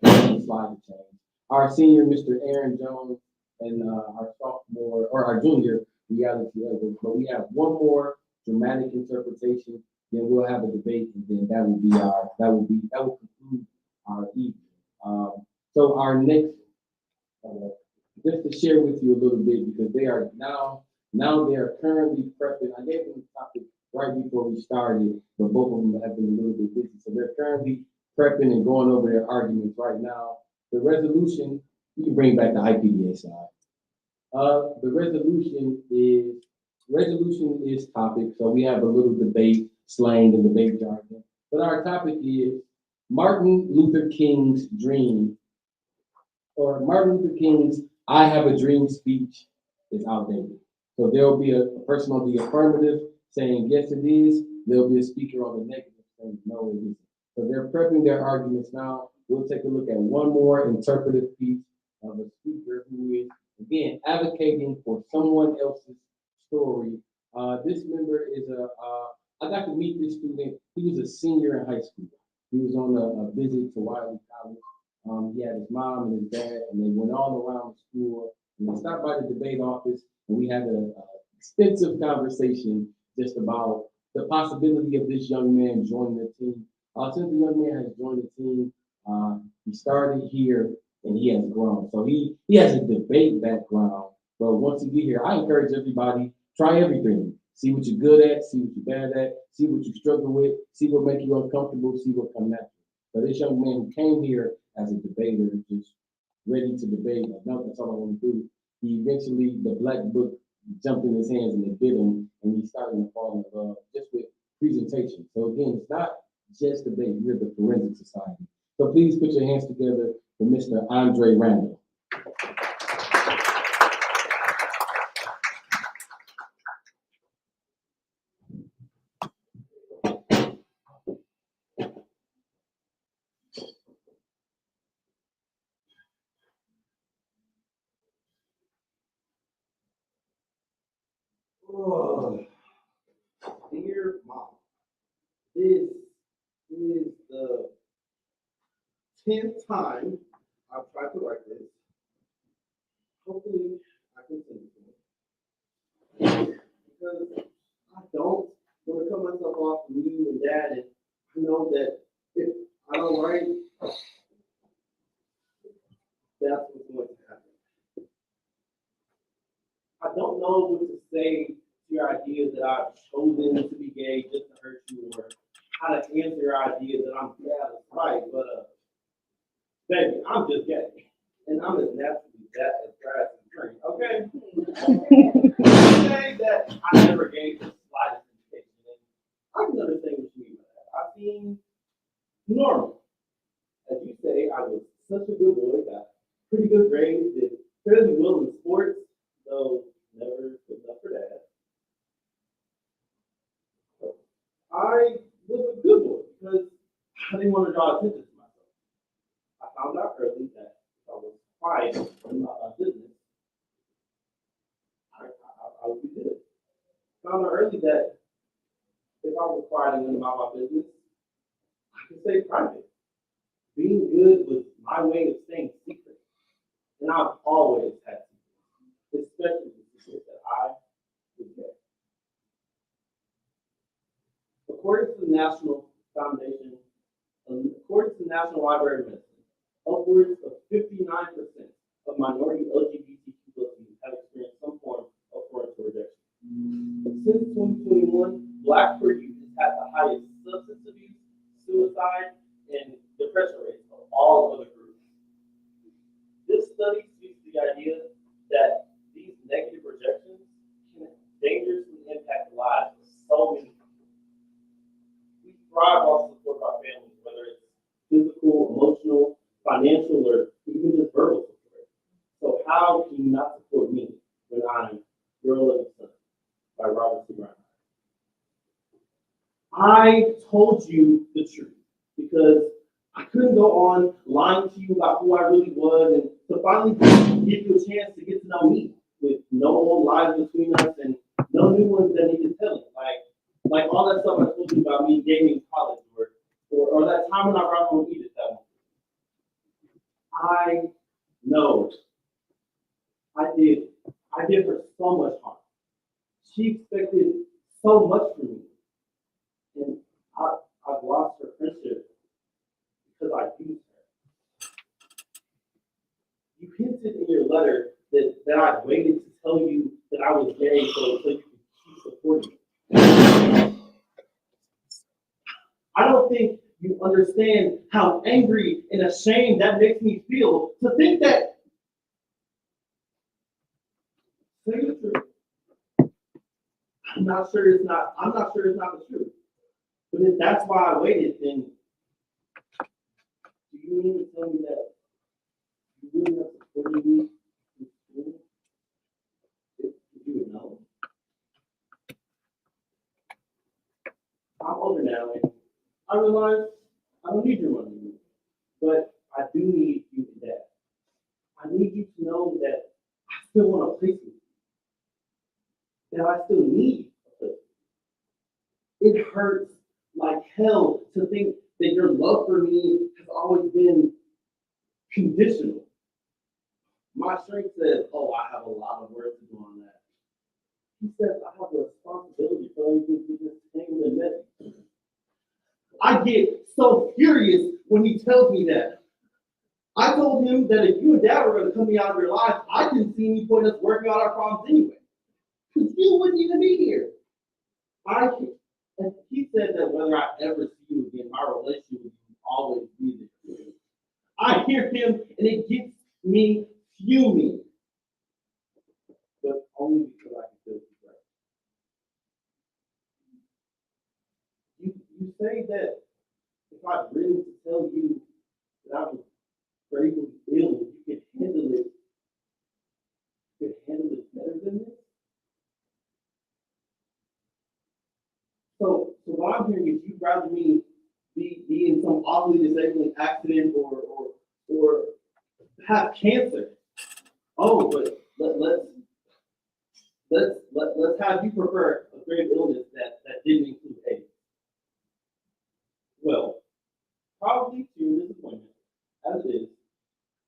our senior Mr. Aaron Jones and our sophomore or our junior reality Evans. But we have one more dramatic interpretation. Then we'll have a debate, and then that will conclude our evening. So our next, just to share with you a little bit, because they are now they are currently prepping. I gave them the topic right before we started, but both of them have been a little bit busy. So they're currently prepping and going over their arguments right now. The resolution, you can bring back the IPDA side. The resolution is topic, so we have a little debate, slang and debate jargon. But our topic is Martin Luther King's dream, or Martin Luther King's I Have a Dream speech is outdated. So there'll be a person on the affirmative saying, yes, it is. There'll be a speaker on the negative saying, no, it isn't. So they're prepping their arguments now. We'll take a look at one more interpretive piece of a speaker who is, again, advocating for someone else's story. This member is I got to meet this student. He was a senior in high school. He was on a visit to Wiley College. He had his mom and his dad, and they went all around the school. And they stopped by the debate office, and we had an extensive conversation just about the possibility of this young man joining the team. Since the young man has joined the team, he started here and he has grown. So he has a debate background. But once you get here, I encourage everybody, try everything. See what you're good at, see what you're bad at, see what you struggle with, see what makes you uncomfortable, see what comes natural. So this young man who came here as a debater, just ready to debate, that's all I want to do. He eventually, the Black Book jumped in his hands and it bit him, and he's starting to fall in love just with presentation. So again, it's not just debate, we're the Forensic Society. So please put your hands together for Mr. Andre Randall. Oh, dear mom, this is the 10th time I've tried to write this. Hopefully, I can send it to you. Because I don't want to cut myself off from you and dad, and I know that if I don't write, that's what's going to happen. I don't know what to say to your idea that I've chosen to be gay just to hurt you, or how to answer your idea that I'm gay out of spite, but baby, I'm just gay. And I'm as naturally that as grass and green, okay? Say that I never gave the slightest indication. I can understand what you mean by that. I seem normal. As you say, I was such a good boy, got pretty good grades, did fairly well in sports, though never good enough for that. I was a good boy because I didn't want to draw attention to myself. I found out early that if I was quiet about my business, I would be good. Found out early that if I was quiet and about my business, I could stay private. Being good was my way of staying secret. And I've always had secrets, especially the secrets that I was gay. According to the National Foundation, according to the National Library of Medicine, upwards of 59% of minority LGBTQ youth have experienced some form of parental rejection. Since 2021, Black queer youth has had the highest substance abuse, suicide, and depression rates of all other groups. This study speaks to the idea that these negative rejections can dangerously impact the lives of so many people. We thrive off the support of our families, whether it's physical, emotional, financial, or even just verbal support. So how can you not support me when I'm your living son? By Robert C. Brown. I told you the truth because I couldn't go on lying to you about who I really was, and to finally give you a chance to get to know me with no old lies between us and no new ones that needed telling. Like all that stuff I told you about me in gaming in college, or that time when I brought home Edith that one. I know. I did her so much harm. She expected so much from me. And I've lost her friendship because I used her. You hinted in your letter that I waited to tell you that I was gay so you could keep supporting me. I don't think you understand how angry and ashamed that makes me feel to think that. Say the truth. I'm not sure it's not the truth. But if that's why I waited, then do you mean to tell me that you wouldn't have supported me in school if you would know? I'm older now, and I realize I don't need your money anymore. But I do need you to that. I need you to know that I still want a place with you. That I still need a place. It hurts like hell to think that your love for me has always been conditional. My strength says, oh, I have a lot of work to do on that. He says, I have a responsibility for everything to this tangled and messy. I get so furious when he tells me that. I told him that if you and Dad were going to cut me out of your life, I didn't see any point in us working out our problems anyway. Because you wouldn't even be here. And he said that whether I ever see you again, my relationship with you will always be there. I hear him and it gets me fuming. But only because I can feel it right. You say that if I really to tell you that I was gravely ill, you can handle it. You can handle it better than this. So what I'm hearing is you'd rather me be in some awfully disabling accident or have cancer. Oh, but let's have you prefer a grave illness that didn't include AIDS. Well, probably to your disappointment, as it is,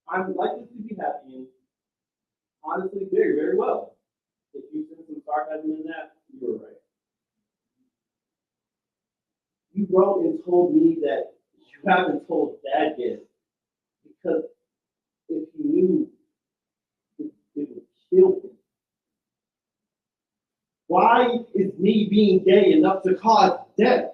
I'm likely to be happy and honestly very, very well. If you send some sarcasm in that, you were right. You wrote and told me that you haven't told Dad yet because if you knew, it would kill him. Why is me being gay enough to cause death?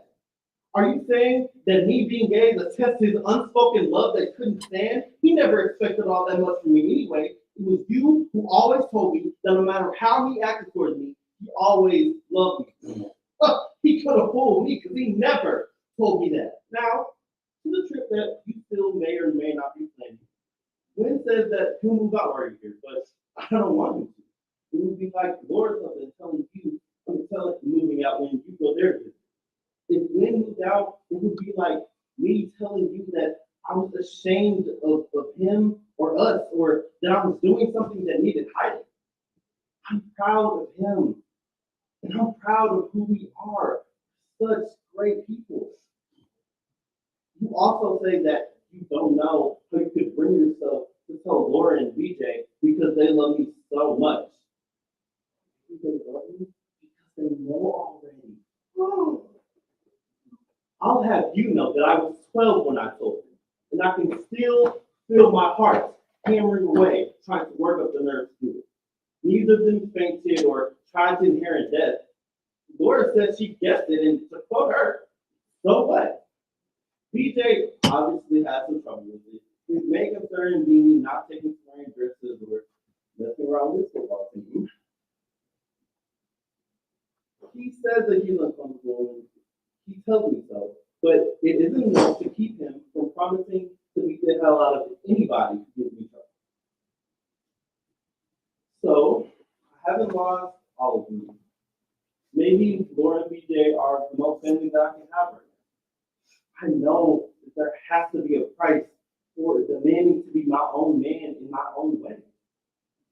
Are you saying that me being gay is a test to his unspoken love that couldn't stand? He never expected all that much from me anyway. It was you who always told me that no matter how he acted towards me, he always loved me. He could have fooled me because he never told me that. Now, to the trip that you still may or may not be planning, Gwen says that he'll move out right here, but I don't want him to. It would be like Lord something telling you, moving out when you go there. If Gwen moved out, it would be like me telling you that I was ashamed of him or us, or that I was doing something that needed hiding. I'm proud of him. And I'm proud of who we are. Such great people. You also say that you don't know how you could bring yourself to tell Laura and BJ because they love me so much. They love me because they know already. I'll have you know that I was 12 when I told them, and I can still feel my heart hammering away, trying to work up the nerve to do it. Neither of them fainted or tried to inherit death. Laura said she guessed it, and to quote her, so what? BJ obviously had some trouble with it. His main concern being not taking foreign dresses or messing around with football team. He says that he's uncomfortable, and he tells me so, but it isn't enough to keep him from promising to beat the hell out of anybody who gives me trouble. So, I haven't lost all of them. Maybe Laura and BJ are the most family that I can have right now. I know that there has to be a price for demanding to be my own man in my own way.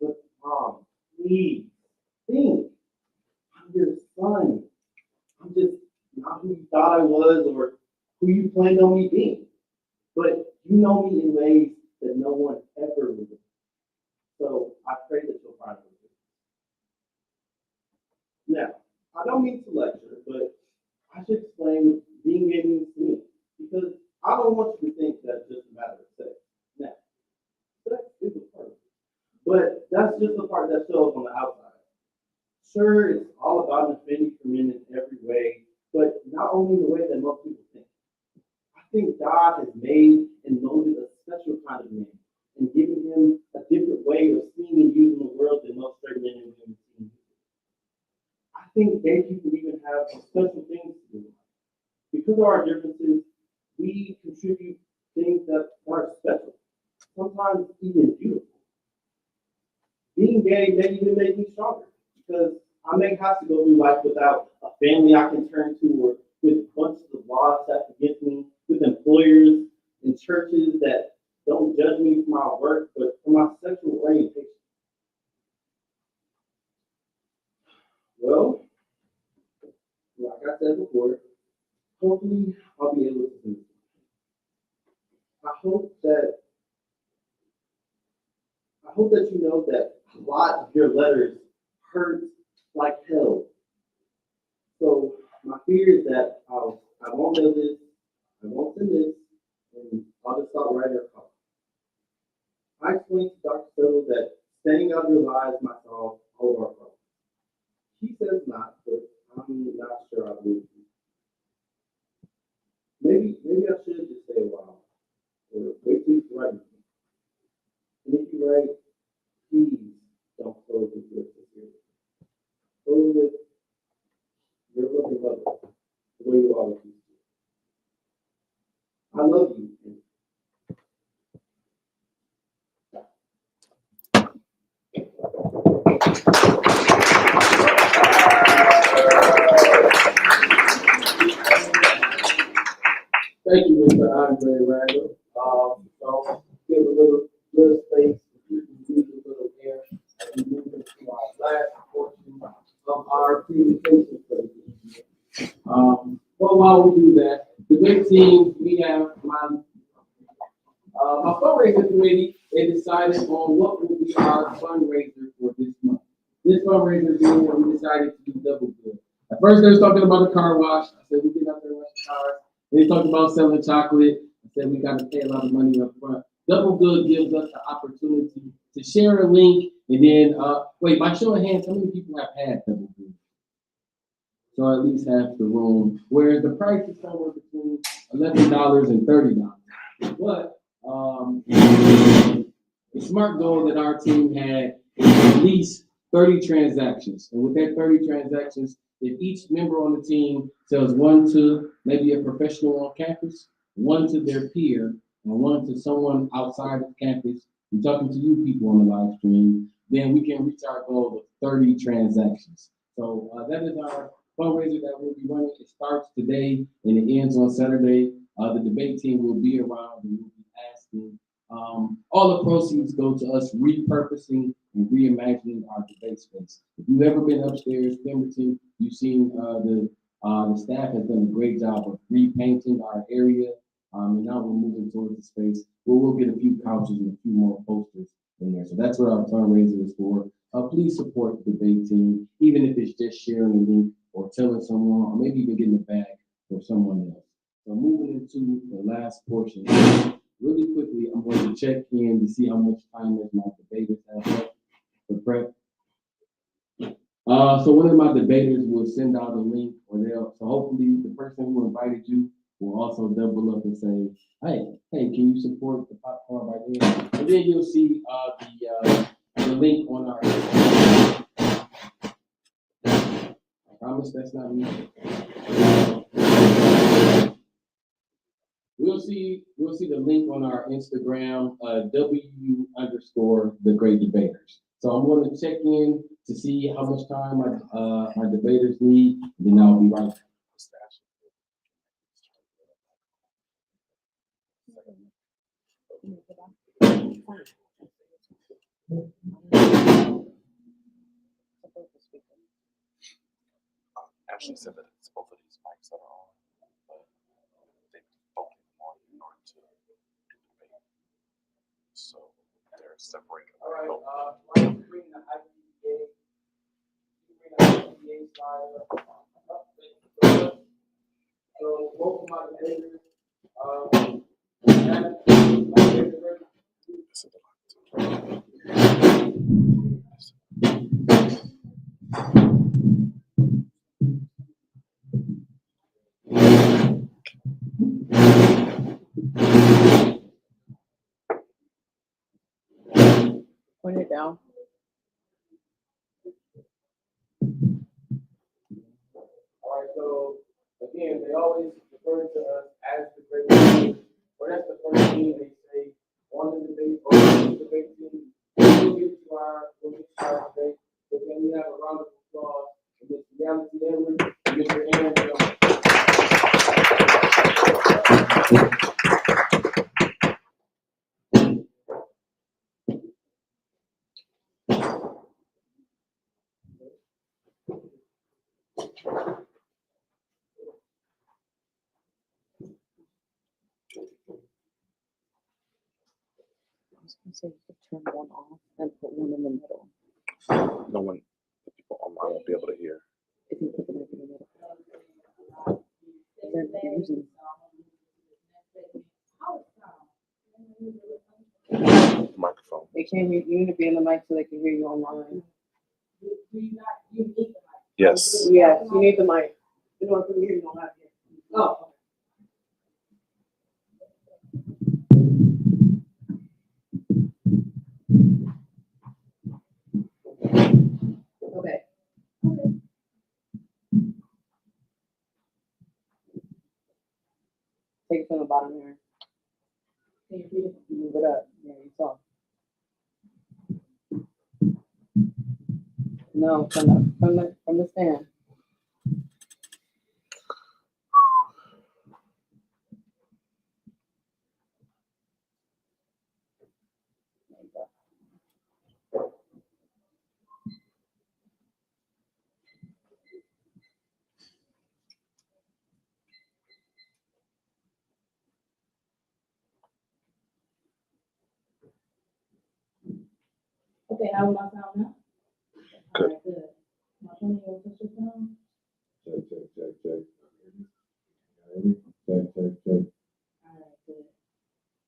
But Mom, please, think. I'm your son. I'm just not who you thought I was or who you planned on me being. But you know me in ways that no one ever will. So I pray that you'll find me. Now, I don't mean to lecture, but I should explain what being gay means to me. Because I don't want you to think that's just a matter of sex. Now, sex is a part of it. But that's just the part that shows on the outside. Sure, it's all about defending for men in every way, but not only the way that most people think. I think God has made and molded a special kind of man and given him a different way of seeing and using the world than most straight men and women see. I think gay people even have special things to do. Because of our differences, we contribute things that are special, sometimes even beautiful. Being gay may even make me stronger because I may have to go through life without a family I can turn to or with bunches of laws set against me, with employers and churches that don't judge me for my work, but for my sexual orientation. Well, like I said before, hopefully I'll be able to do it. I hope that you know that a lot of your letters hurt like hell. So my fear is that I won't mail this, I won't send this, and I'll just stop writing a call. I explained to Dr. Settle that staying out of your lives might solve all of our problems. He says not, but I'm not sure I believe him. Maybe I should just stay a while, or wait till you write me. And if you write, please don't close with your sincere. Close with your loving mother, the way you always used to. I love you. Thank you, Mr. Andre Randall. So give a little space, you can use a little air as we move into our last portion of our presentation for the evening. Well, while we do that, the great team, we have my fundraiser committee. They decided on what will be our fundraiser for this month. This fundraiser being that we decided to do double good. At first, they was talking about a car wash. I said we get out there and wash the cars. They talked about selling chocolate. I said we got to pay a lot of money up front. Double Good gives us the opportunity to share a link, and then wait, by show of hands, how many people have had Double Good? So at least half the room. Whereas the price is somewhere between $11 and $30. But the smart goal that our team had is at least 30 transactions, and with that 30 transactions, if each member on the team sells one to maybe a professional on campus, one to their peer, and one to someone outside of campus, we're talking to you people on the live stream, then we can reach our goal of 30 transactions. So that is our fundraiser that we'll be running. It starts today and it ends on Saturday. The debate team will be around and we'll be asking. All the proceeds go to us repurposing and reimagining our debate space. If you've ever been upstairs, Pemberton, you've seen the staff has done a great job of repainting our area. And now we're moving towards the space where we'll get a few couches and a few more posters in there. So that's what our fundraiser is for. Please support the debate team, even if it's just sharing a link or telling someone, or maybe even getting a bag for someone else. So moving into the last portion, really quickly, I'm going to check in to see how much time my debaters have left for prep. So one of my debaters will send out a link, or so hopefully the person who invited you will also double up and say, hey, can you support the popcorn right here? And then you'll see the link on our. I promise that's not me. We'll see the link on our Instagram, W_the Great Debaters. So I'm going to check in to see how much time my debaters need, and then I'll be right back. Ashley said that it's both of these mics that are on, but they both need them on in order to do the debate. So they're separated. All right, why don't you bring the IPA? You bring the IPA slide up. So both of my debaters, Point it down. all right, so again, they always refer to us as the great debaters, or that's the first thing they say on the debate or on the debate team. We'll get to our debate, but then we have a round of applause for Mr. Reality Edwards and Mr. Aaron Jones. I was gonna say you could turn one off and put one in the middle. No one, the people online won't be able to hear. If you put them in the middle. Then you're using Microphone. they can't hear you need to be in the mic so they can hear you online. Yes. Yes, you need the mic. You don't have to hear you don't have to. Oh. Okay. Take it from the bottom here. Move it up. Yeah, you saw. No, from the stand. Okay, how will I sound now? Good. All right, good. My phone will push your sound. Check. All right, good.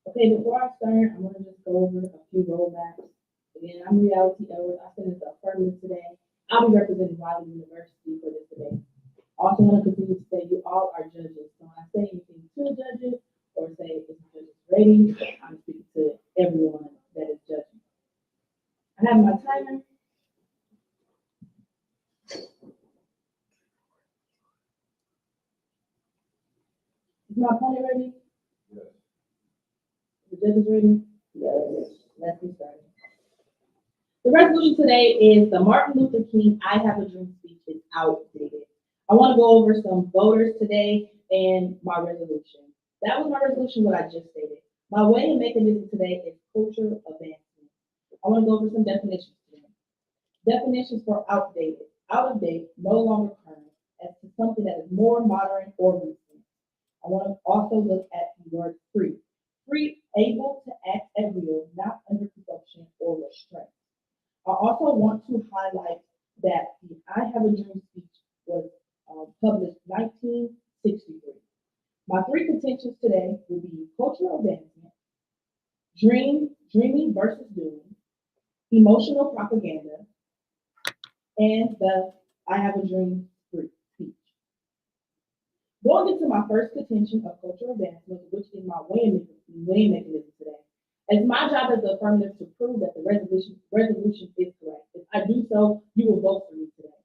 Okay, before I start, I'm gonna just go over a few rollbacks. Again, I'm Reality Edwards. I finished the affirmative today. I'll be representing Wiley University for this debate. Also want to continue to say you all are judges. So when I say anything to the judges or say it's a judge's rating, I'm speaking to everyone that is judging. I have my timer. Is my opponent ready? Yes. The judges ready? Yes. Let's get started. The resolution today is the Martin Luther King I Have a Dream speech is outdated. I want to go over some voters today and my resolution. That was my resolution, what I just stated. My way of making this today is cultural advancement. I want to go over some definitions today. Definitions for outdated, out of date, no longer current, as to something that is more modern or recent. I want to also look at the word free. Free, able to act at will, not under compulsion or restraint. I also want to highlight that the I Have a Dream speech was published 1963. My three contentions today will be cultural advancement, dreaming versus doing, emotional propaganda, and the I Have a Dream speech. Going into my first contention of cultural advancement, which is my weighing mechanism today, it's my job as the affirmative to prove that the resolution is correct. If I do so, you will vote for me today.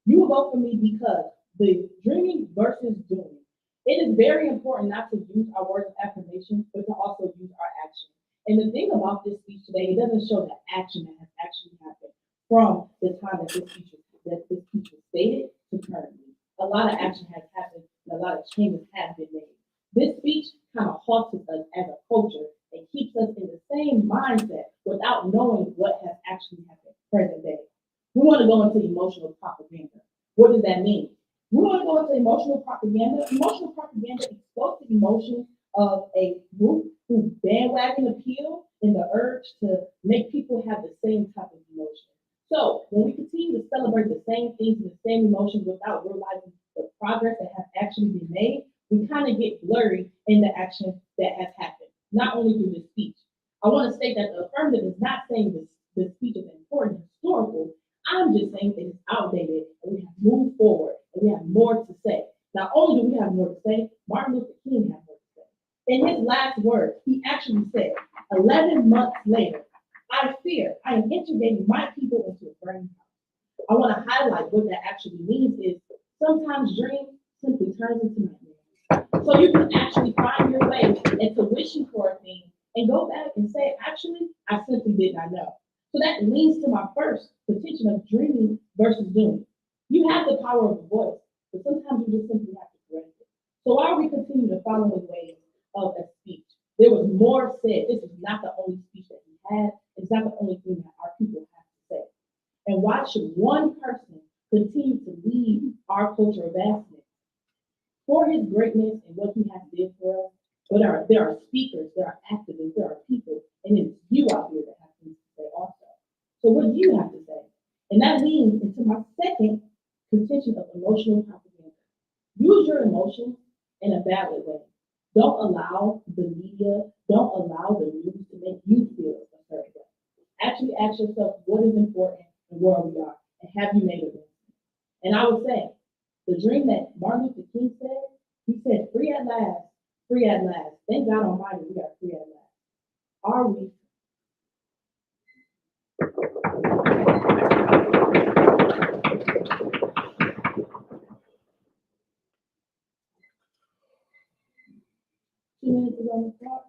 You will vote for me because the dreaming versus doing. It is very important not to use our words of affirmation, but to also use our action. And the thing about this speech today, it doesn't show the action that has actually happened from the time that this speech was stated to currently. A lot of action has happened and a lot of changes have been made. This speech kind of halts us as a culture and keeps us in the same mindset without knowing what has actually happened present day. We want to go into emotional propaganda. What does that mean? We want to go into emotional propaganda. Emotional propaganda exposes the emotions of a group who bandwagon appeal and the urge to make people have the same type of emotion. So when we continue to celebrate the same things and the same emotions without realizing the progress that has actually been made, we kind of get blurry in the action that has happened, not only through this speech. I want to state that the affirmative is not saying this speech is important, historical. I'm just saying it is outdated and we have moved forward and we have more to say. Not only do we have more to say, Martin Luther King had more to say. In his last words, he actually said, 11 months later, I fear I am integrating my people into a burning house. I want to highlight what that actually means is sometimes dreams simply turns into nightmares. So you can actually find your way into wishing for a thing and go back and say, actually, I simply did not know. So that leads to my first contention of dreaming versus doing. You have the power of the voice, but sometimes you just simply have to correct it. So while we continue to follow the way of a speech, there was more said. This is not the only speech that he had. It's not the only thing that our people have to say. And why should one person continue to lead our culture advancement? For his greatness and what he has did for us, but there are speakers, there are activists, there are people, and it's you out here that have things to say also. So what do you have to say? And that leads into my second contention of emotional propaganda. Use your emotions in a valid way. Don't allow the media, don't allow the news to make you feel a certain way. Actually ask yourself what is important and where we are, and have you made it? And I would say, the dream that Martin Luther King said, he said, free at last, free at last. Thank God Almighty, we are free at last. Are we? Two minutes is on the clock.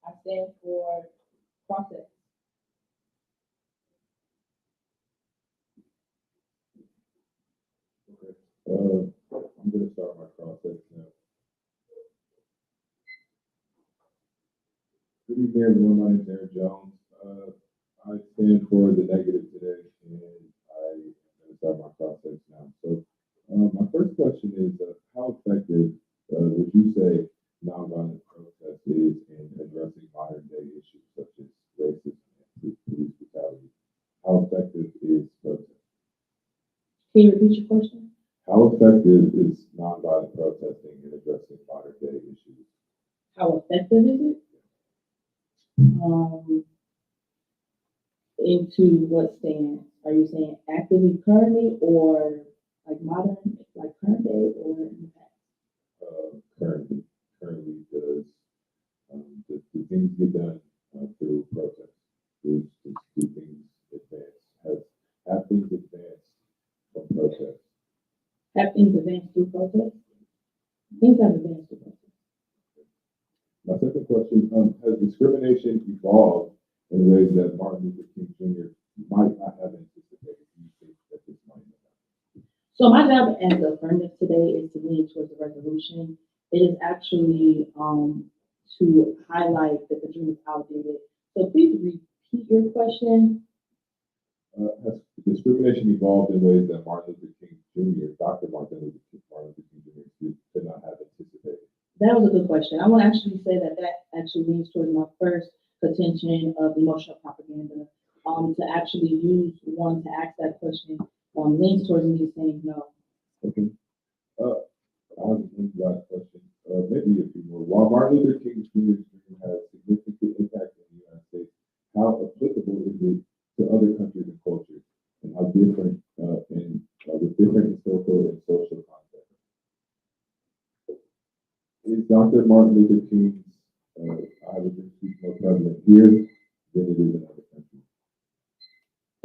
I stand for process. I'm going to start my process now. Good evening, everyone. My name is Aaron Jones. I stand for the negative today, and I'm going to start my process now. So, my first question is, how effective would you say nonviolent protest is in addressing modern day issues such as racism and police brutality? How effective is protest? Can you repeat your question? How effective is nonviolent protesting in addressing modern day issues? How effective is it? Into what stance? Are you saying actively currently or like modern, like current day or in the past? Currently does do things get done through protest? Do things advance? Have things advanced from protest? Have things advanced through protest? Things have advanced through protest. My second question, has discrimination evolved in ways that Martin Luther King Jr. might not have anticipated? Do you think that this might have happened? So my job as the affirmative today is to lean towards the resolution. It is actually to highlight that the dream is outdated. So please repeat repeat your question? Has discrimination evolved in ways that Martin Luther King Jr., Dr. Martin Luther King Jr. could not have anticipated? That was a good question. I want to actually say that actually leans towards my first contention of emotional propaganda. To actually use one to ask that question leans towards me saying no. Okay. I have one last question. Maybe a few more. While Martin Luther King Jr.'s dream has significant impact in the United States, how applicable is it to other countries and cultures, and how different with different historical and social contexts? Is Dr. Martin Luther King's I have a dream speech more prevalent here than it is in other countries?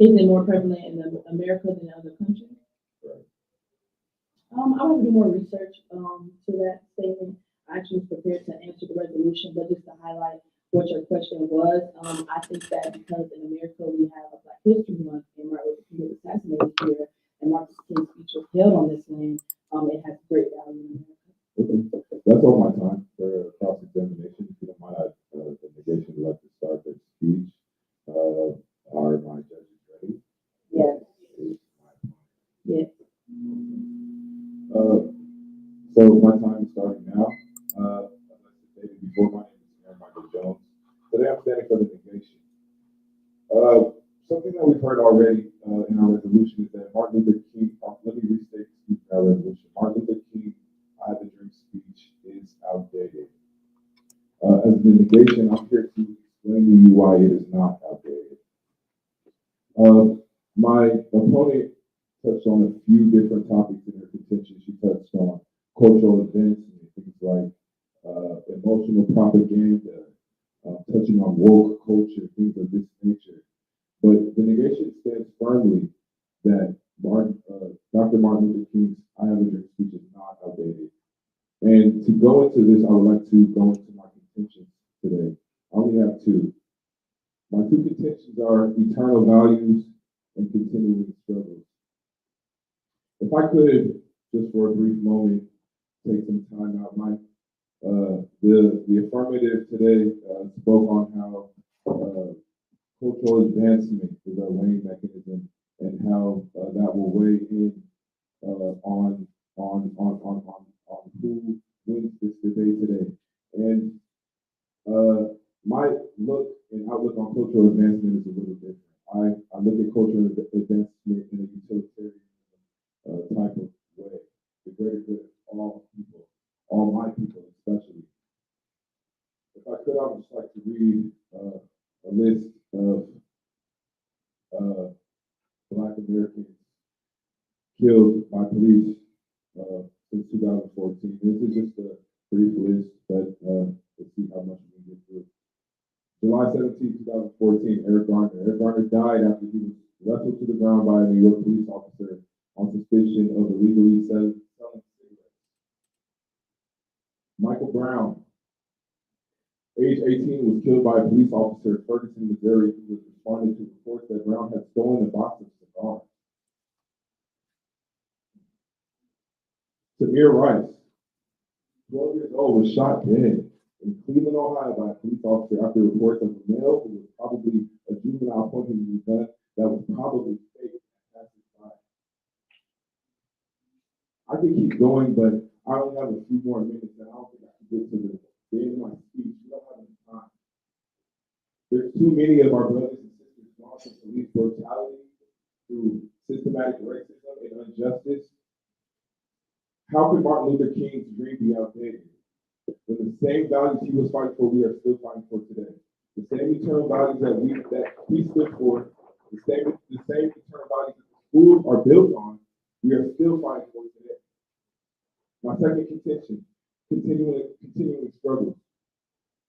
Is it more prevalent in America than in other countries? Right. I want to do more research to that statement. I actually was prepared to answer the resolution, but just to highlight what your question was, I think that because in America we have a Black History Month and Martin Luther King was assassinated here, and Martin Luther King's speech was held on this land, it has great value in America. Okay. That's all my time for cross-examination. If you don't mind, the negation would like to start their speech. Are my judges ready? Yes. Yes. So my time is starting now. As I stated before, my name is Aaron Michael Jones. Today I'm standing for the negation. Something that we've heard already in our resolution is that Martin Luther King, let me restate our resolution. Martin Luther King, I Have a Dream speech is outdated. As the negation, I'm here to explain to you why it is not outdated. My opponent touched on a few different topics in her contention. She touched on cultural events and things like emotional propaganda, touching on woke culture, things of this nature. But the negation stands firmly that Dr. Martin Luther King's I Have a Dream speech is not outdated. And to go into this, I would like to go into my contentions today. I only have two. My two contentions are eternal values and continuing struggles. If I could, just for a brief moment, take some time out, the affirmative today spoke on how cultural advancement is our weighing mechanism and how that will weigh in on who wins this debate today. And my look and outlook on cultural advancement is a little different. I look at cultural advancement in a utilitarian type of way. The greater good of all people, all my people especially. If I could, I would just like to read a list of Black Americans killed by police since 2014. This is just a brief list, but let's see how much we can get through. July 17, 2014, Eric Garner. Eric Garner died after he was wrestled to the ground by a New York police officer on suspicion of illegally selling cigarettes. Michael Brown, age 18, was killed by a police officer in Ferguson, Missouri, who was responding to reports that Brown had stolen a box of cigars. Tamir Rice, 12 years old, was shot dead in Cleveland, Ohio, by a police officer after reports of a male who was probably a juvenile pointing to a gun that was probably fake and passed his by. I could keep going, but I only have a few more minutes, and I don't think I can get to the end of my speech. We don't have enough time. There's too many of our brothers and sisters gone from police brutality through systematic racism and injustice. How could Martin Luther King's dream be outdated? When the same values he was fighting for, we are still fighting for today. The same eternal values that he stood for, the same eternal values that the schools are built on, we are still fighting for today. My second contention, continuing struggles,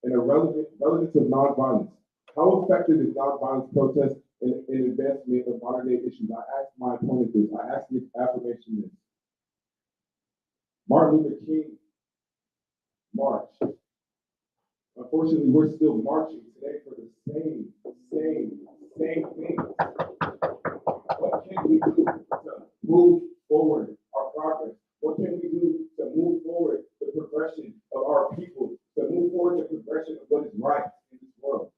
and a relevance of nonviolence. How effective is nonviolence protest in advancement of modern day issues? I asked my opponent this. I asked this affirmation this. Martin Luther King marched. Unfortunately, we're still marching today for the same thing. What can we do to move forward our progress? What can we do to move forward the progression of our people, to move forward the progression of what is right in this world?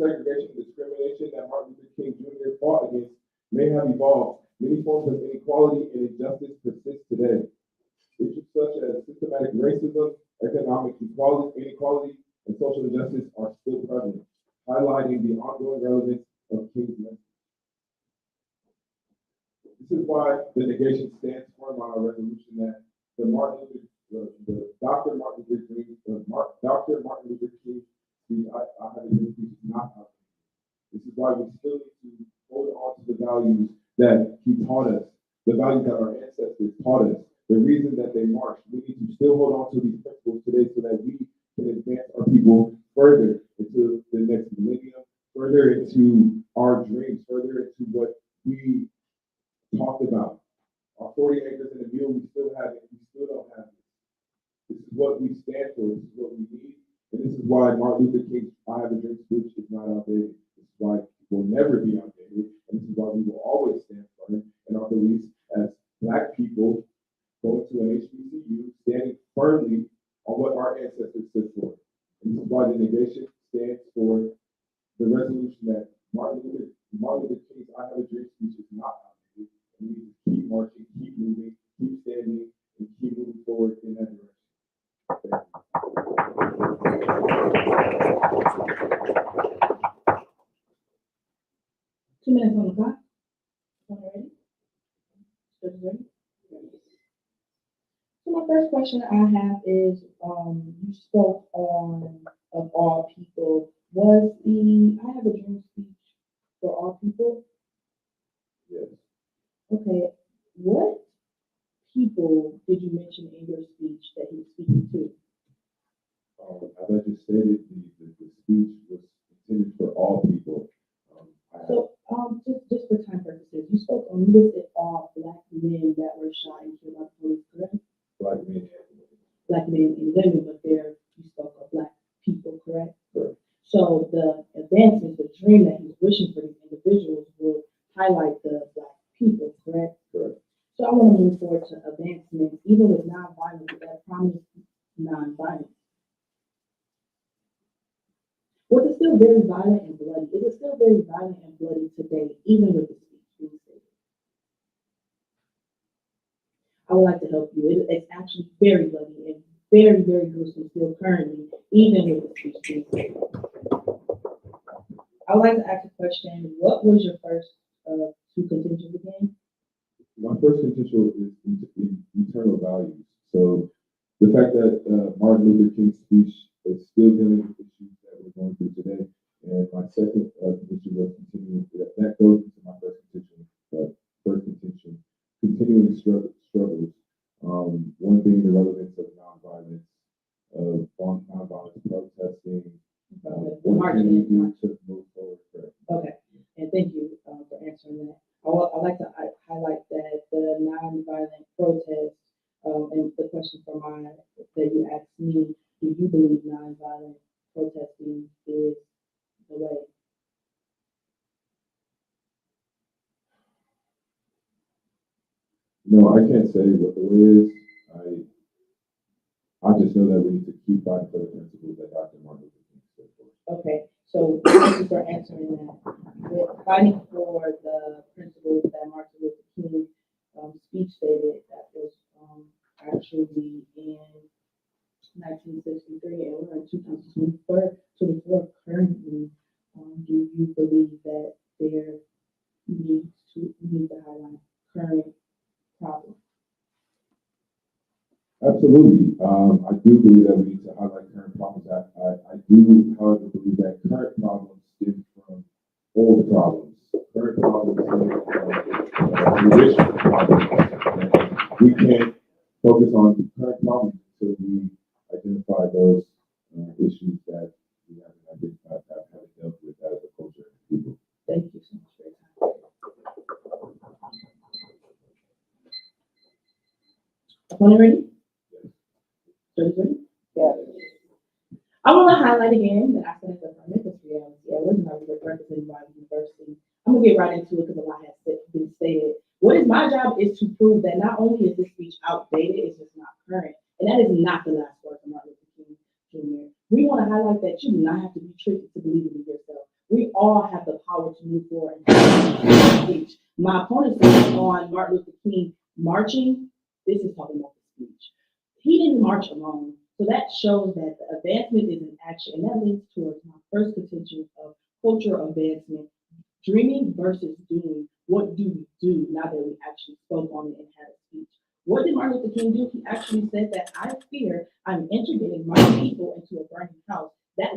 segregation and discrimination that Martin Luther King Jr. fought against may have evolved. Many forms of inequality and injustice persist today. Issues such as systematic racism, economic inequality, and social injustice are still prevalent, highlighting the ongoing relevance of King's message. This is why the negation stands firm on our resolution that the Dr. Martin Luther King speech, I have a dream speech is not out. This is why we still need to hold on to the values that he taught us, the values that our ancestors taught us, the reason that they marched. We need to still hold on to these principles today so that we can advance our people further into the next millennium, further into our dreams, further into what we talked about. Our 40 acres and a mule, we still have it. We still don't have it. This is what we stand for. This is what we need. And this is why Martin Luther King's I Have a Dream speech is not outdated. This is why it will never be outdated. And this is why we will always stand firm in our beliefs as Black people going to an HBCU, standing firmly on what our ancestors stood for. And this is why the negation stands for the resolution that Martin Luther King's I Have a Dream speech is not outdated. And we need to keep marching, keep moving, keep standing, and keep moving forward in that direction. Thank you. 2 minutes on the clock. Ready? Ready? So my first question I have is, you spoke on of all people. Was the I Have a Dream speech for all people? Yes. Okay. What people did you mention in your speech that he was speaking to? As I just stated, the speech was intended for all people. Just for time purposes, you spoke on, you listed all Black men that were shot and killed by the police, correct? Black men and women. Black men and women, but there you spoke of Black people, correct? Correct. So the advancement, the dream that he's wishing for these individuals will highlight the Black people, correct? Correct. So I want to move forward to advancement, even with nonviolence, that promise nonviolence. Was it still very violent and bloody? Is it still very violent and bloody today, even with the speech being stated? I would like to help you. It's actually very bloody and very, very gruesome still currently, even with the speech being stated. I would like to ask a question. What was your first two contentions again? My first contention is eternal values. So the fact that Martin Luther King's speech is still dealing with issues that we're going through today. And my second contention was continuing, that goes into my first contention, continuing struggles. One being the relevance of nonviolence, nonviolent protesting, what can we do to move forward? Okay, and thank you for answering that. I'd like to highlight that the nonviolent protest, and the question that you asked me, do you believe nonviolent protesting is the way? No, I can't say what the way is. I just know that we need to keep fighting for the principles that Dr. Martin Luther King stood for. Okay, so thank you for answering that. We're fighting for the principles that Martin Luther King speech stated that was actually in 1963 and we're in 2024 currently. Do you believe that we need to highlight current problems? Absolutely. I do believe that we need to highlight current problems. I do, however, believe that current problems stem from old problems. Current problems stem from traditional problems. We can't focus on current problems until we identify those issues that we haven't identified, that haven't dealt with as a culture and people. Thank you so much for your time. Ready? Yeah. I want to highlight again that I said the this reality. I wasn't representing Wiley University. I'm gonna get right into it because a lot has been stated. What is my job is to prove that not only is this speech outdated, it's just not current, and that is not the last word from Martin Luther King Jr. We want to highlight that you do not have to be tricked to believe in yourself. We all have the power to move forward and speech. My opponent said on Martin Luther King marching, this is talking about the speech. He didn't march alone. So that shows that the advancement is an action, and that leads towards my first contention of cultural advancement, dreaming versus doing. What do we do now that we actually spoke on it and had a speech? What did Martin Luther King do? He actually said that I fear I'm integrating my people into a burning house. That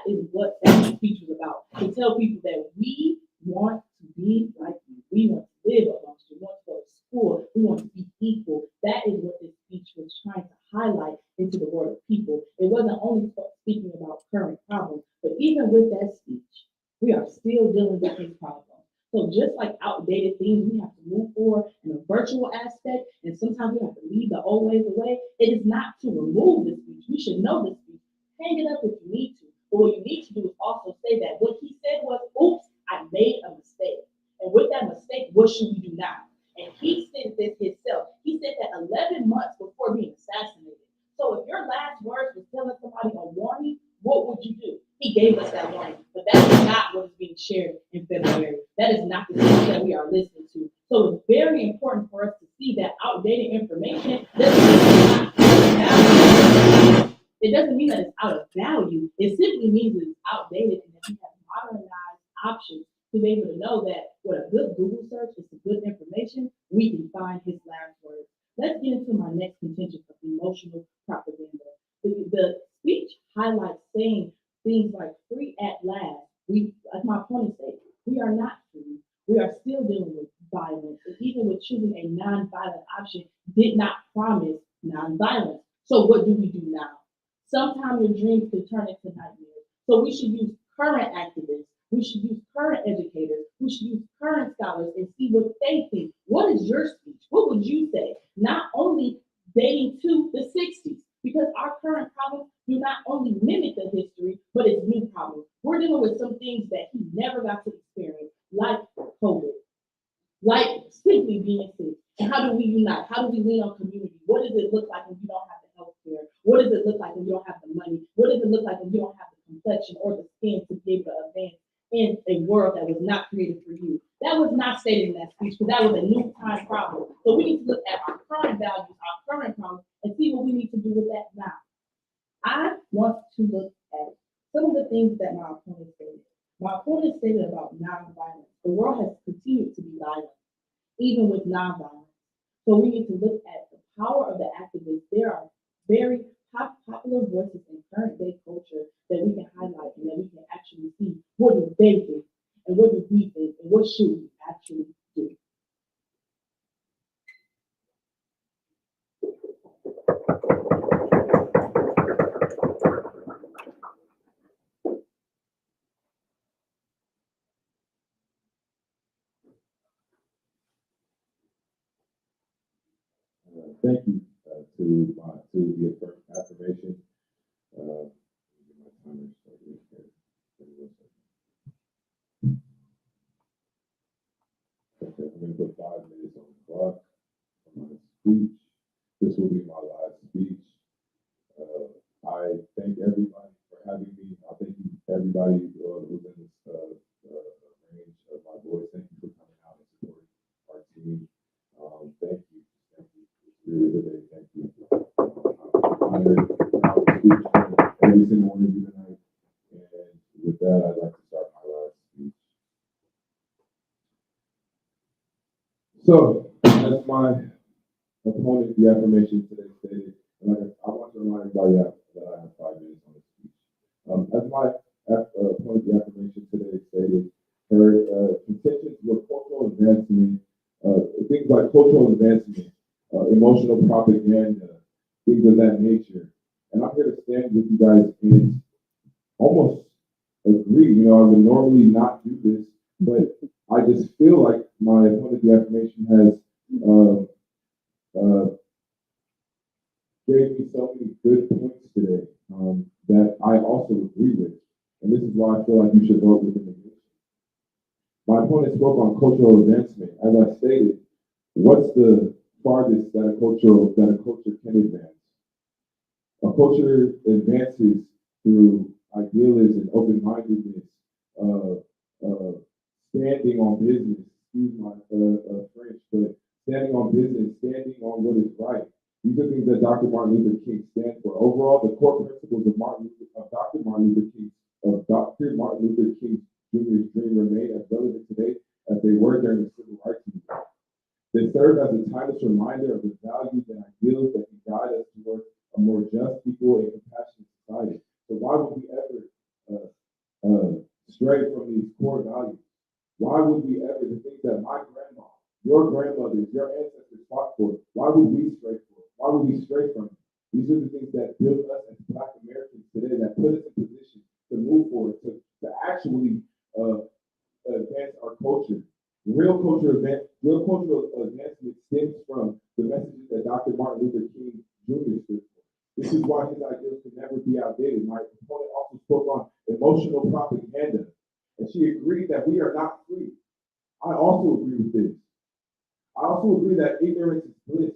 is what that speech was about. To tell people that we want to be like you. We want to live amongst you. We want to go to school. We want to be equal. That is what this speech was trying to highlight into the world of people. It wasn't only speaking about current problems, but even with that speech, we are still dealing with these problems. So just like outdated things, we have to move forward in a virtual aspect, and sometimes we have to leave the old ways away. It is not to remove the speech. We should know the speech. Hang it up if you need to. But what you need to do is also say that what he said was, oops, I made a mistake. And with that mistake, what should we do now? And he said this himself. He said that 11 months before being assassinated. So if your last words was telling somebody a warning, what would you do? He gave us that warning, but that is not what is being shared in February. That is not the speech that we are listening to. So it's very important for us to see that outdated information it doesn't mean that it's out of value. It simply means it's outdated and that we have modernized options to be able to know that with a good Google search and some good information, we can find his last words. Let's get into my next contention of emotional propaganda. The speech highlights saying things like free at last. As my opponent said, we are not free. We are still dealing with violence. And even with choosing a non-violent option, did not promise non-violence. So what do we do now? Sometimes your dreams can turn into nightmares. So we should use current activists. We should use current educators. We should use current scholars and see what they think. What is your speech? What would you say? Not only dating to the 60s, because our current problems do not only mimic the history, but it's new problems. We're dealing with some things that he never got to experience, like COVID, like simply being sick. And how do we unite? How do we lean on community? What does it look like when you don't have the health care? What does it look like when you don't have the money? What does it look like when you don't have the complexion or the skin to be able to advance in a world that was not created for you? That was not stated in that speech, because that was a new time problem. So we need to look at our current values, our current problems, and see what we need to do with that now. I want to look at some of the things that my opponent stated. My opponent stated about nonviolence. The world has continued to be violent, even with nonviolence. So we need to look at the power of the activists. There are very popular voices in current day culture that we can highlight and that we can actually see what do they think and what do we think and what should we actually do. Thank you to the affirmation. Get my timer started here. Okay, I'm going to put 5 minutes on the clock for my speech. This will be my last speech. I thank everybody for having me. I thank you, everybody who's in this range of my voice. Thank you for coming out and supporting our team. Thank you. Thank you. It's really today. Thank you. I'm honored to speak to every single one of you tonight. And with that, I'd like to start my last speech. So, as my opponent, the affirmation today stated, and I want to remind everybody that I have 5 minutes on this speech. As my opponent, the affirmation today stated, her contentions were cultural advancement, things like cultural advancement, emotional propaganda, things of that nature. And I'm here to stand with you guys and almost agree. You know, I would normally not do this, but I just feel like my opponent, the affirmation, has gave me so many good points today that I also agree with. And this is why I feel like you should vote with immigration. My opponent spoke on cultural advancement. As I stated, what's the farthest that a culture can advance? A culture advances through idealism, open-mindedness, standing on business, excuse my French, but standing on business, standing on what is right. These are things that Dr. Martin Luther King stands for. Overall, the core principles of Dr. Martin Luther King Jr.'s dream remain as relevant today as they were during the civil rights movement. They serve as a timeless reminder of the values and ideals that can guide us towards a more just, equal, and compassionate society. So why would we ever stray from these core values? Why would we ever, the things that my grandma, your grandmothers, your ancestors fought for, why would we stray from it? Why would we stray from it? These are the things that build us as Black Americans today, that put us in position to move forward, to actually advance our culture. Real cultural advancement stems from the messages that Dr. Martin Luther King Jr. stood for. This is why his ideals can never be outdated. My opponent also spoke on emotional propaganda, and she agreed that we are not free. I also agree with this. I also agree that ignorance is bliss.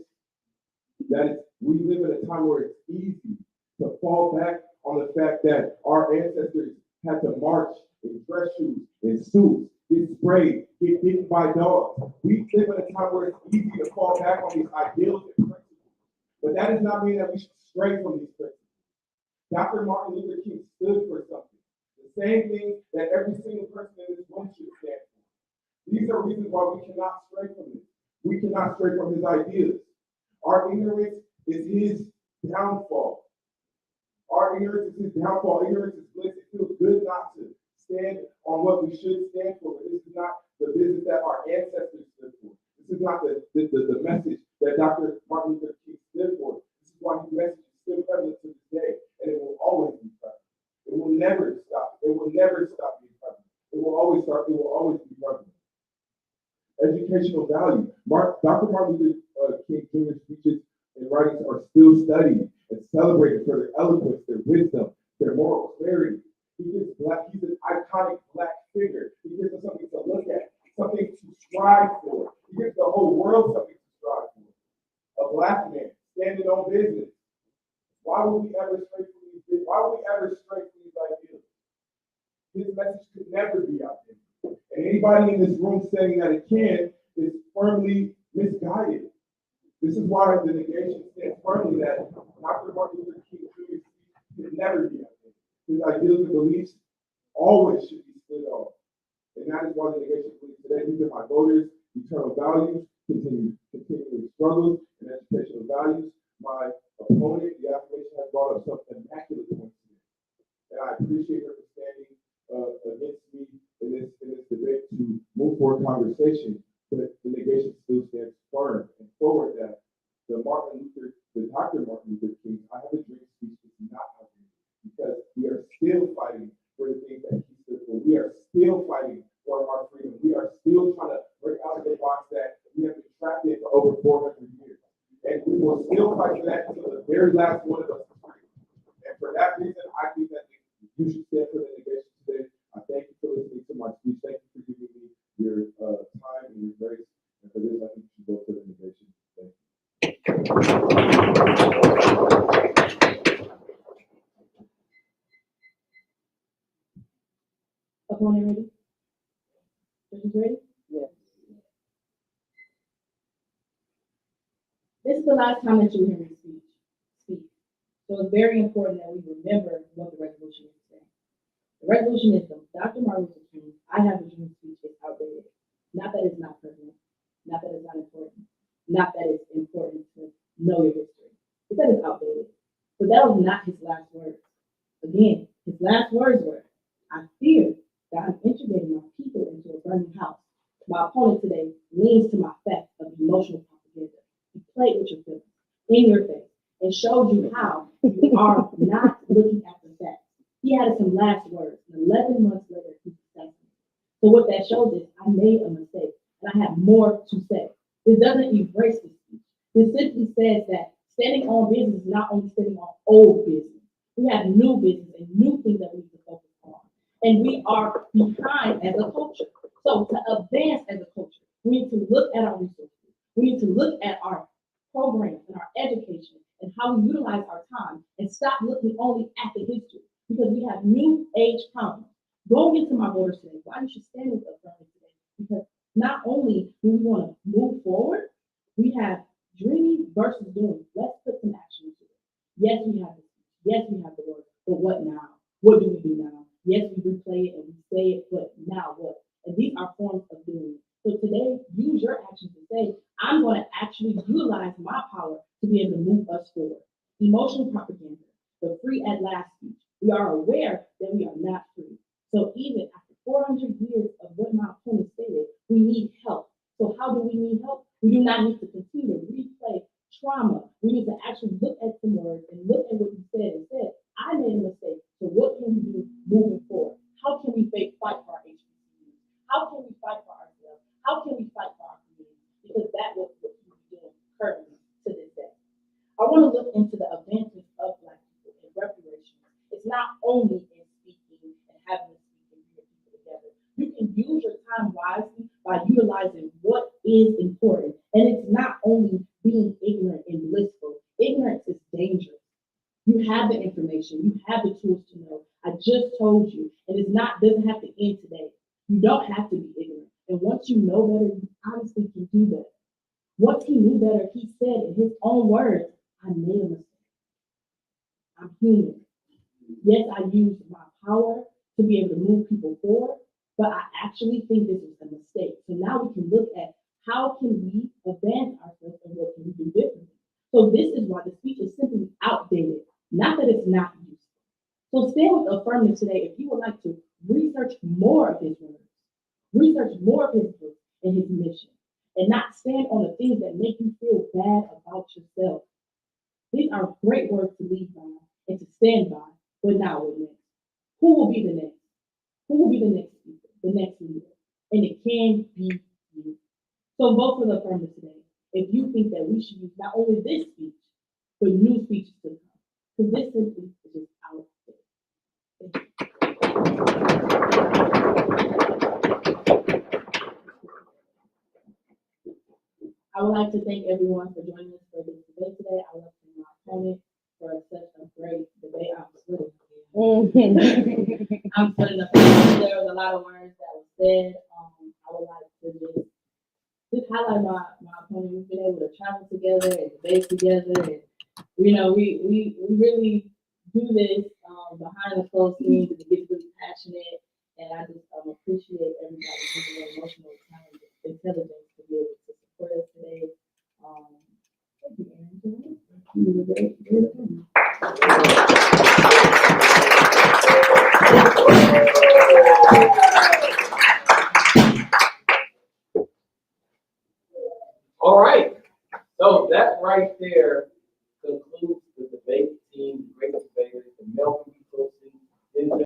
That we live in a time where it's easy to fall back on the fact that our ancestors had to march in dress shoes, in suits, get sprayed, get bitten by dogs. We live in a time where it's easy to fall back on these ideals and principles. But that does not mean that we should stray from these principles. Dr. Martin Luther King stood for something. The same thing that every single person in this room should stand for. These are reasons why we cannot stray from this. We cannot stray from his ideas. Our ignorance is his downfall. Our ignorance is his downfall. Ignorance is bliss. It feels good not to stand on what we should stand for. But this is not the business that our ancestors stood for. This is not the message that Dr. Martin Luther King stood for. This is why his message is still prevalent to this day, and it will always be prevalent. It will never stop. It will never stop being prevalent. It will always start. It will always be prevalent. Educational value. Dr. Martin Luther King Jr.'s speeches and writings are still studied and celebrated for their eloquence, their wisdom, their moral clarity. He's an iconic Black figure. He gives us something to look at, something to strive for. He gives the whole world something to strive for. A Black man standing on business. Why would we ever stray from these? Why would we ever stray from these ideas? His message could never be outdated. And anybody in this room saying that it can is firmly misguided. This is why the negation stands firmly that Dr. Martin Luther King Jr. could never be outdated. His ideals and beliefs always should be stood on. And that is why the negation believes today. These are my voters, eternal values, continuing struggles, and educational values. My opponent, the affirmation, has brought up some immaculate points today. And I appreciate her for standing against me in this debate to move forward conversation, but the negation still stands firm and forward that the Dr. Martin Luther King, I have a dream speech is not outdated because we are still fighting for the things that he stood for. We are still fighting for our freedom. We are still trying to break out of the box that we have been trapped in for over 400 years. And we will still fight for that until the very last one of us is free. And for that reason, I think that you should stand for the negation today. I thank you for listening to my speech. Thank you for giving me your time and your grace. And for this, I think you should go for the negation. Thank you. Opponent ready? Judges ready? Yes. This is the last time that you hear me speak. So it's very important that we remember what the resolution is saying. The resolution is the Dr. Martin Luther King, I have a dream speech is outdated. Not that it's not pertinent, not that it's not important, not that it's important to know your history. It's that it's outdated. But that was not his last words. Again, his last words were, I fear that I'm integrating my people into a burning house. My opponent today leans to my fact of emotional propaganda. He played with your feelings in your face and showed you how you are not looking at the facts. He had some last words, and 11 months later, he assassinated. So what that shows is I made a mistake, and I have more to say. This doesn't erase the speech. This simply says that standing on business is not only standing on old business. We have new business and new things that we need to focus on. And we are behind as a culture. So to advance as a culture, we need to look at our resources. We need to look at our programs and our education and how we utilize our time and stop looking only at the history because we have new age problems. Go get to my voter you should stand with affirming today. Because not only do we want to move forward, we have dreaming versus doing. Let's put some action into it. Yes, we have the speech. Yes, we have the word. But what now? What do we do now? Yes, we replay it and we say it, but now what? And these are forms of doing it. So today, use your actions to say, I'm going to actually utilize my power to be able to move us forward. Emotional propaganda, the free at last speech. We are aware that we are not free. So even after 400 years of what my opponent stated, we need help. So how do we need help? We do not need to continue to replay trauma. We need to actually look at some words and look at what you said and said, I made a mistake. So what can we do moving forward? How can we fight for our HBCUs? How can we fight for ourselves? How can we fight for our community? Because that was what we're doing currently to this day. I want to look into the advancements of Black people and reparations. It's not only in speaking and having to speak and bring people together. You can use your time wisely by utilizing what is important. And it's not only being ignorant and blissful. Ignorance is dangerous. You have the information, you have the tools to know. I just told you, and it's not doesn't have to end today. You don't have to be ignorant. And once you know better, you honestly can do better. Once he knew better, he said in his own words, I made a mistake. I'm human. Yes, I used my power to be able to move people forward, but I actually think this is a mistake. So now we can look at how can we advance ourselves and what can we do differently. So this is why the speech is simply outdated, not that it's not useful. So stand with affirmative today if you would like to research more of his words, research more of his books and his mission, and not stand on the things that make you feel bad about yourself. These are great words to lead by and to stand by, but now what next? Who will be the next? Who will be the next speaker, the next leader? And it can be you. So vote for the affirmative today if you think that we should use not only this speech, but new speeches to come. Because this simply is just out there. I would like to thank everyone for joining us for this debate today. I would like to thank my opponent for such a great debate. I'm splitting. I'm splitting up. There was a lot of words that were said. I would like to just highlight my opponent. We've been able to travel together and debate together, and we really do this behind the closed scenes and get really passionate. And I just appreciate everybody using their emotional intelligence to be able to support us today. Thank you, Angela. You were great. All right. So that right there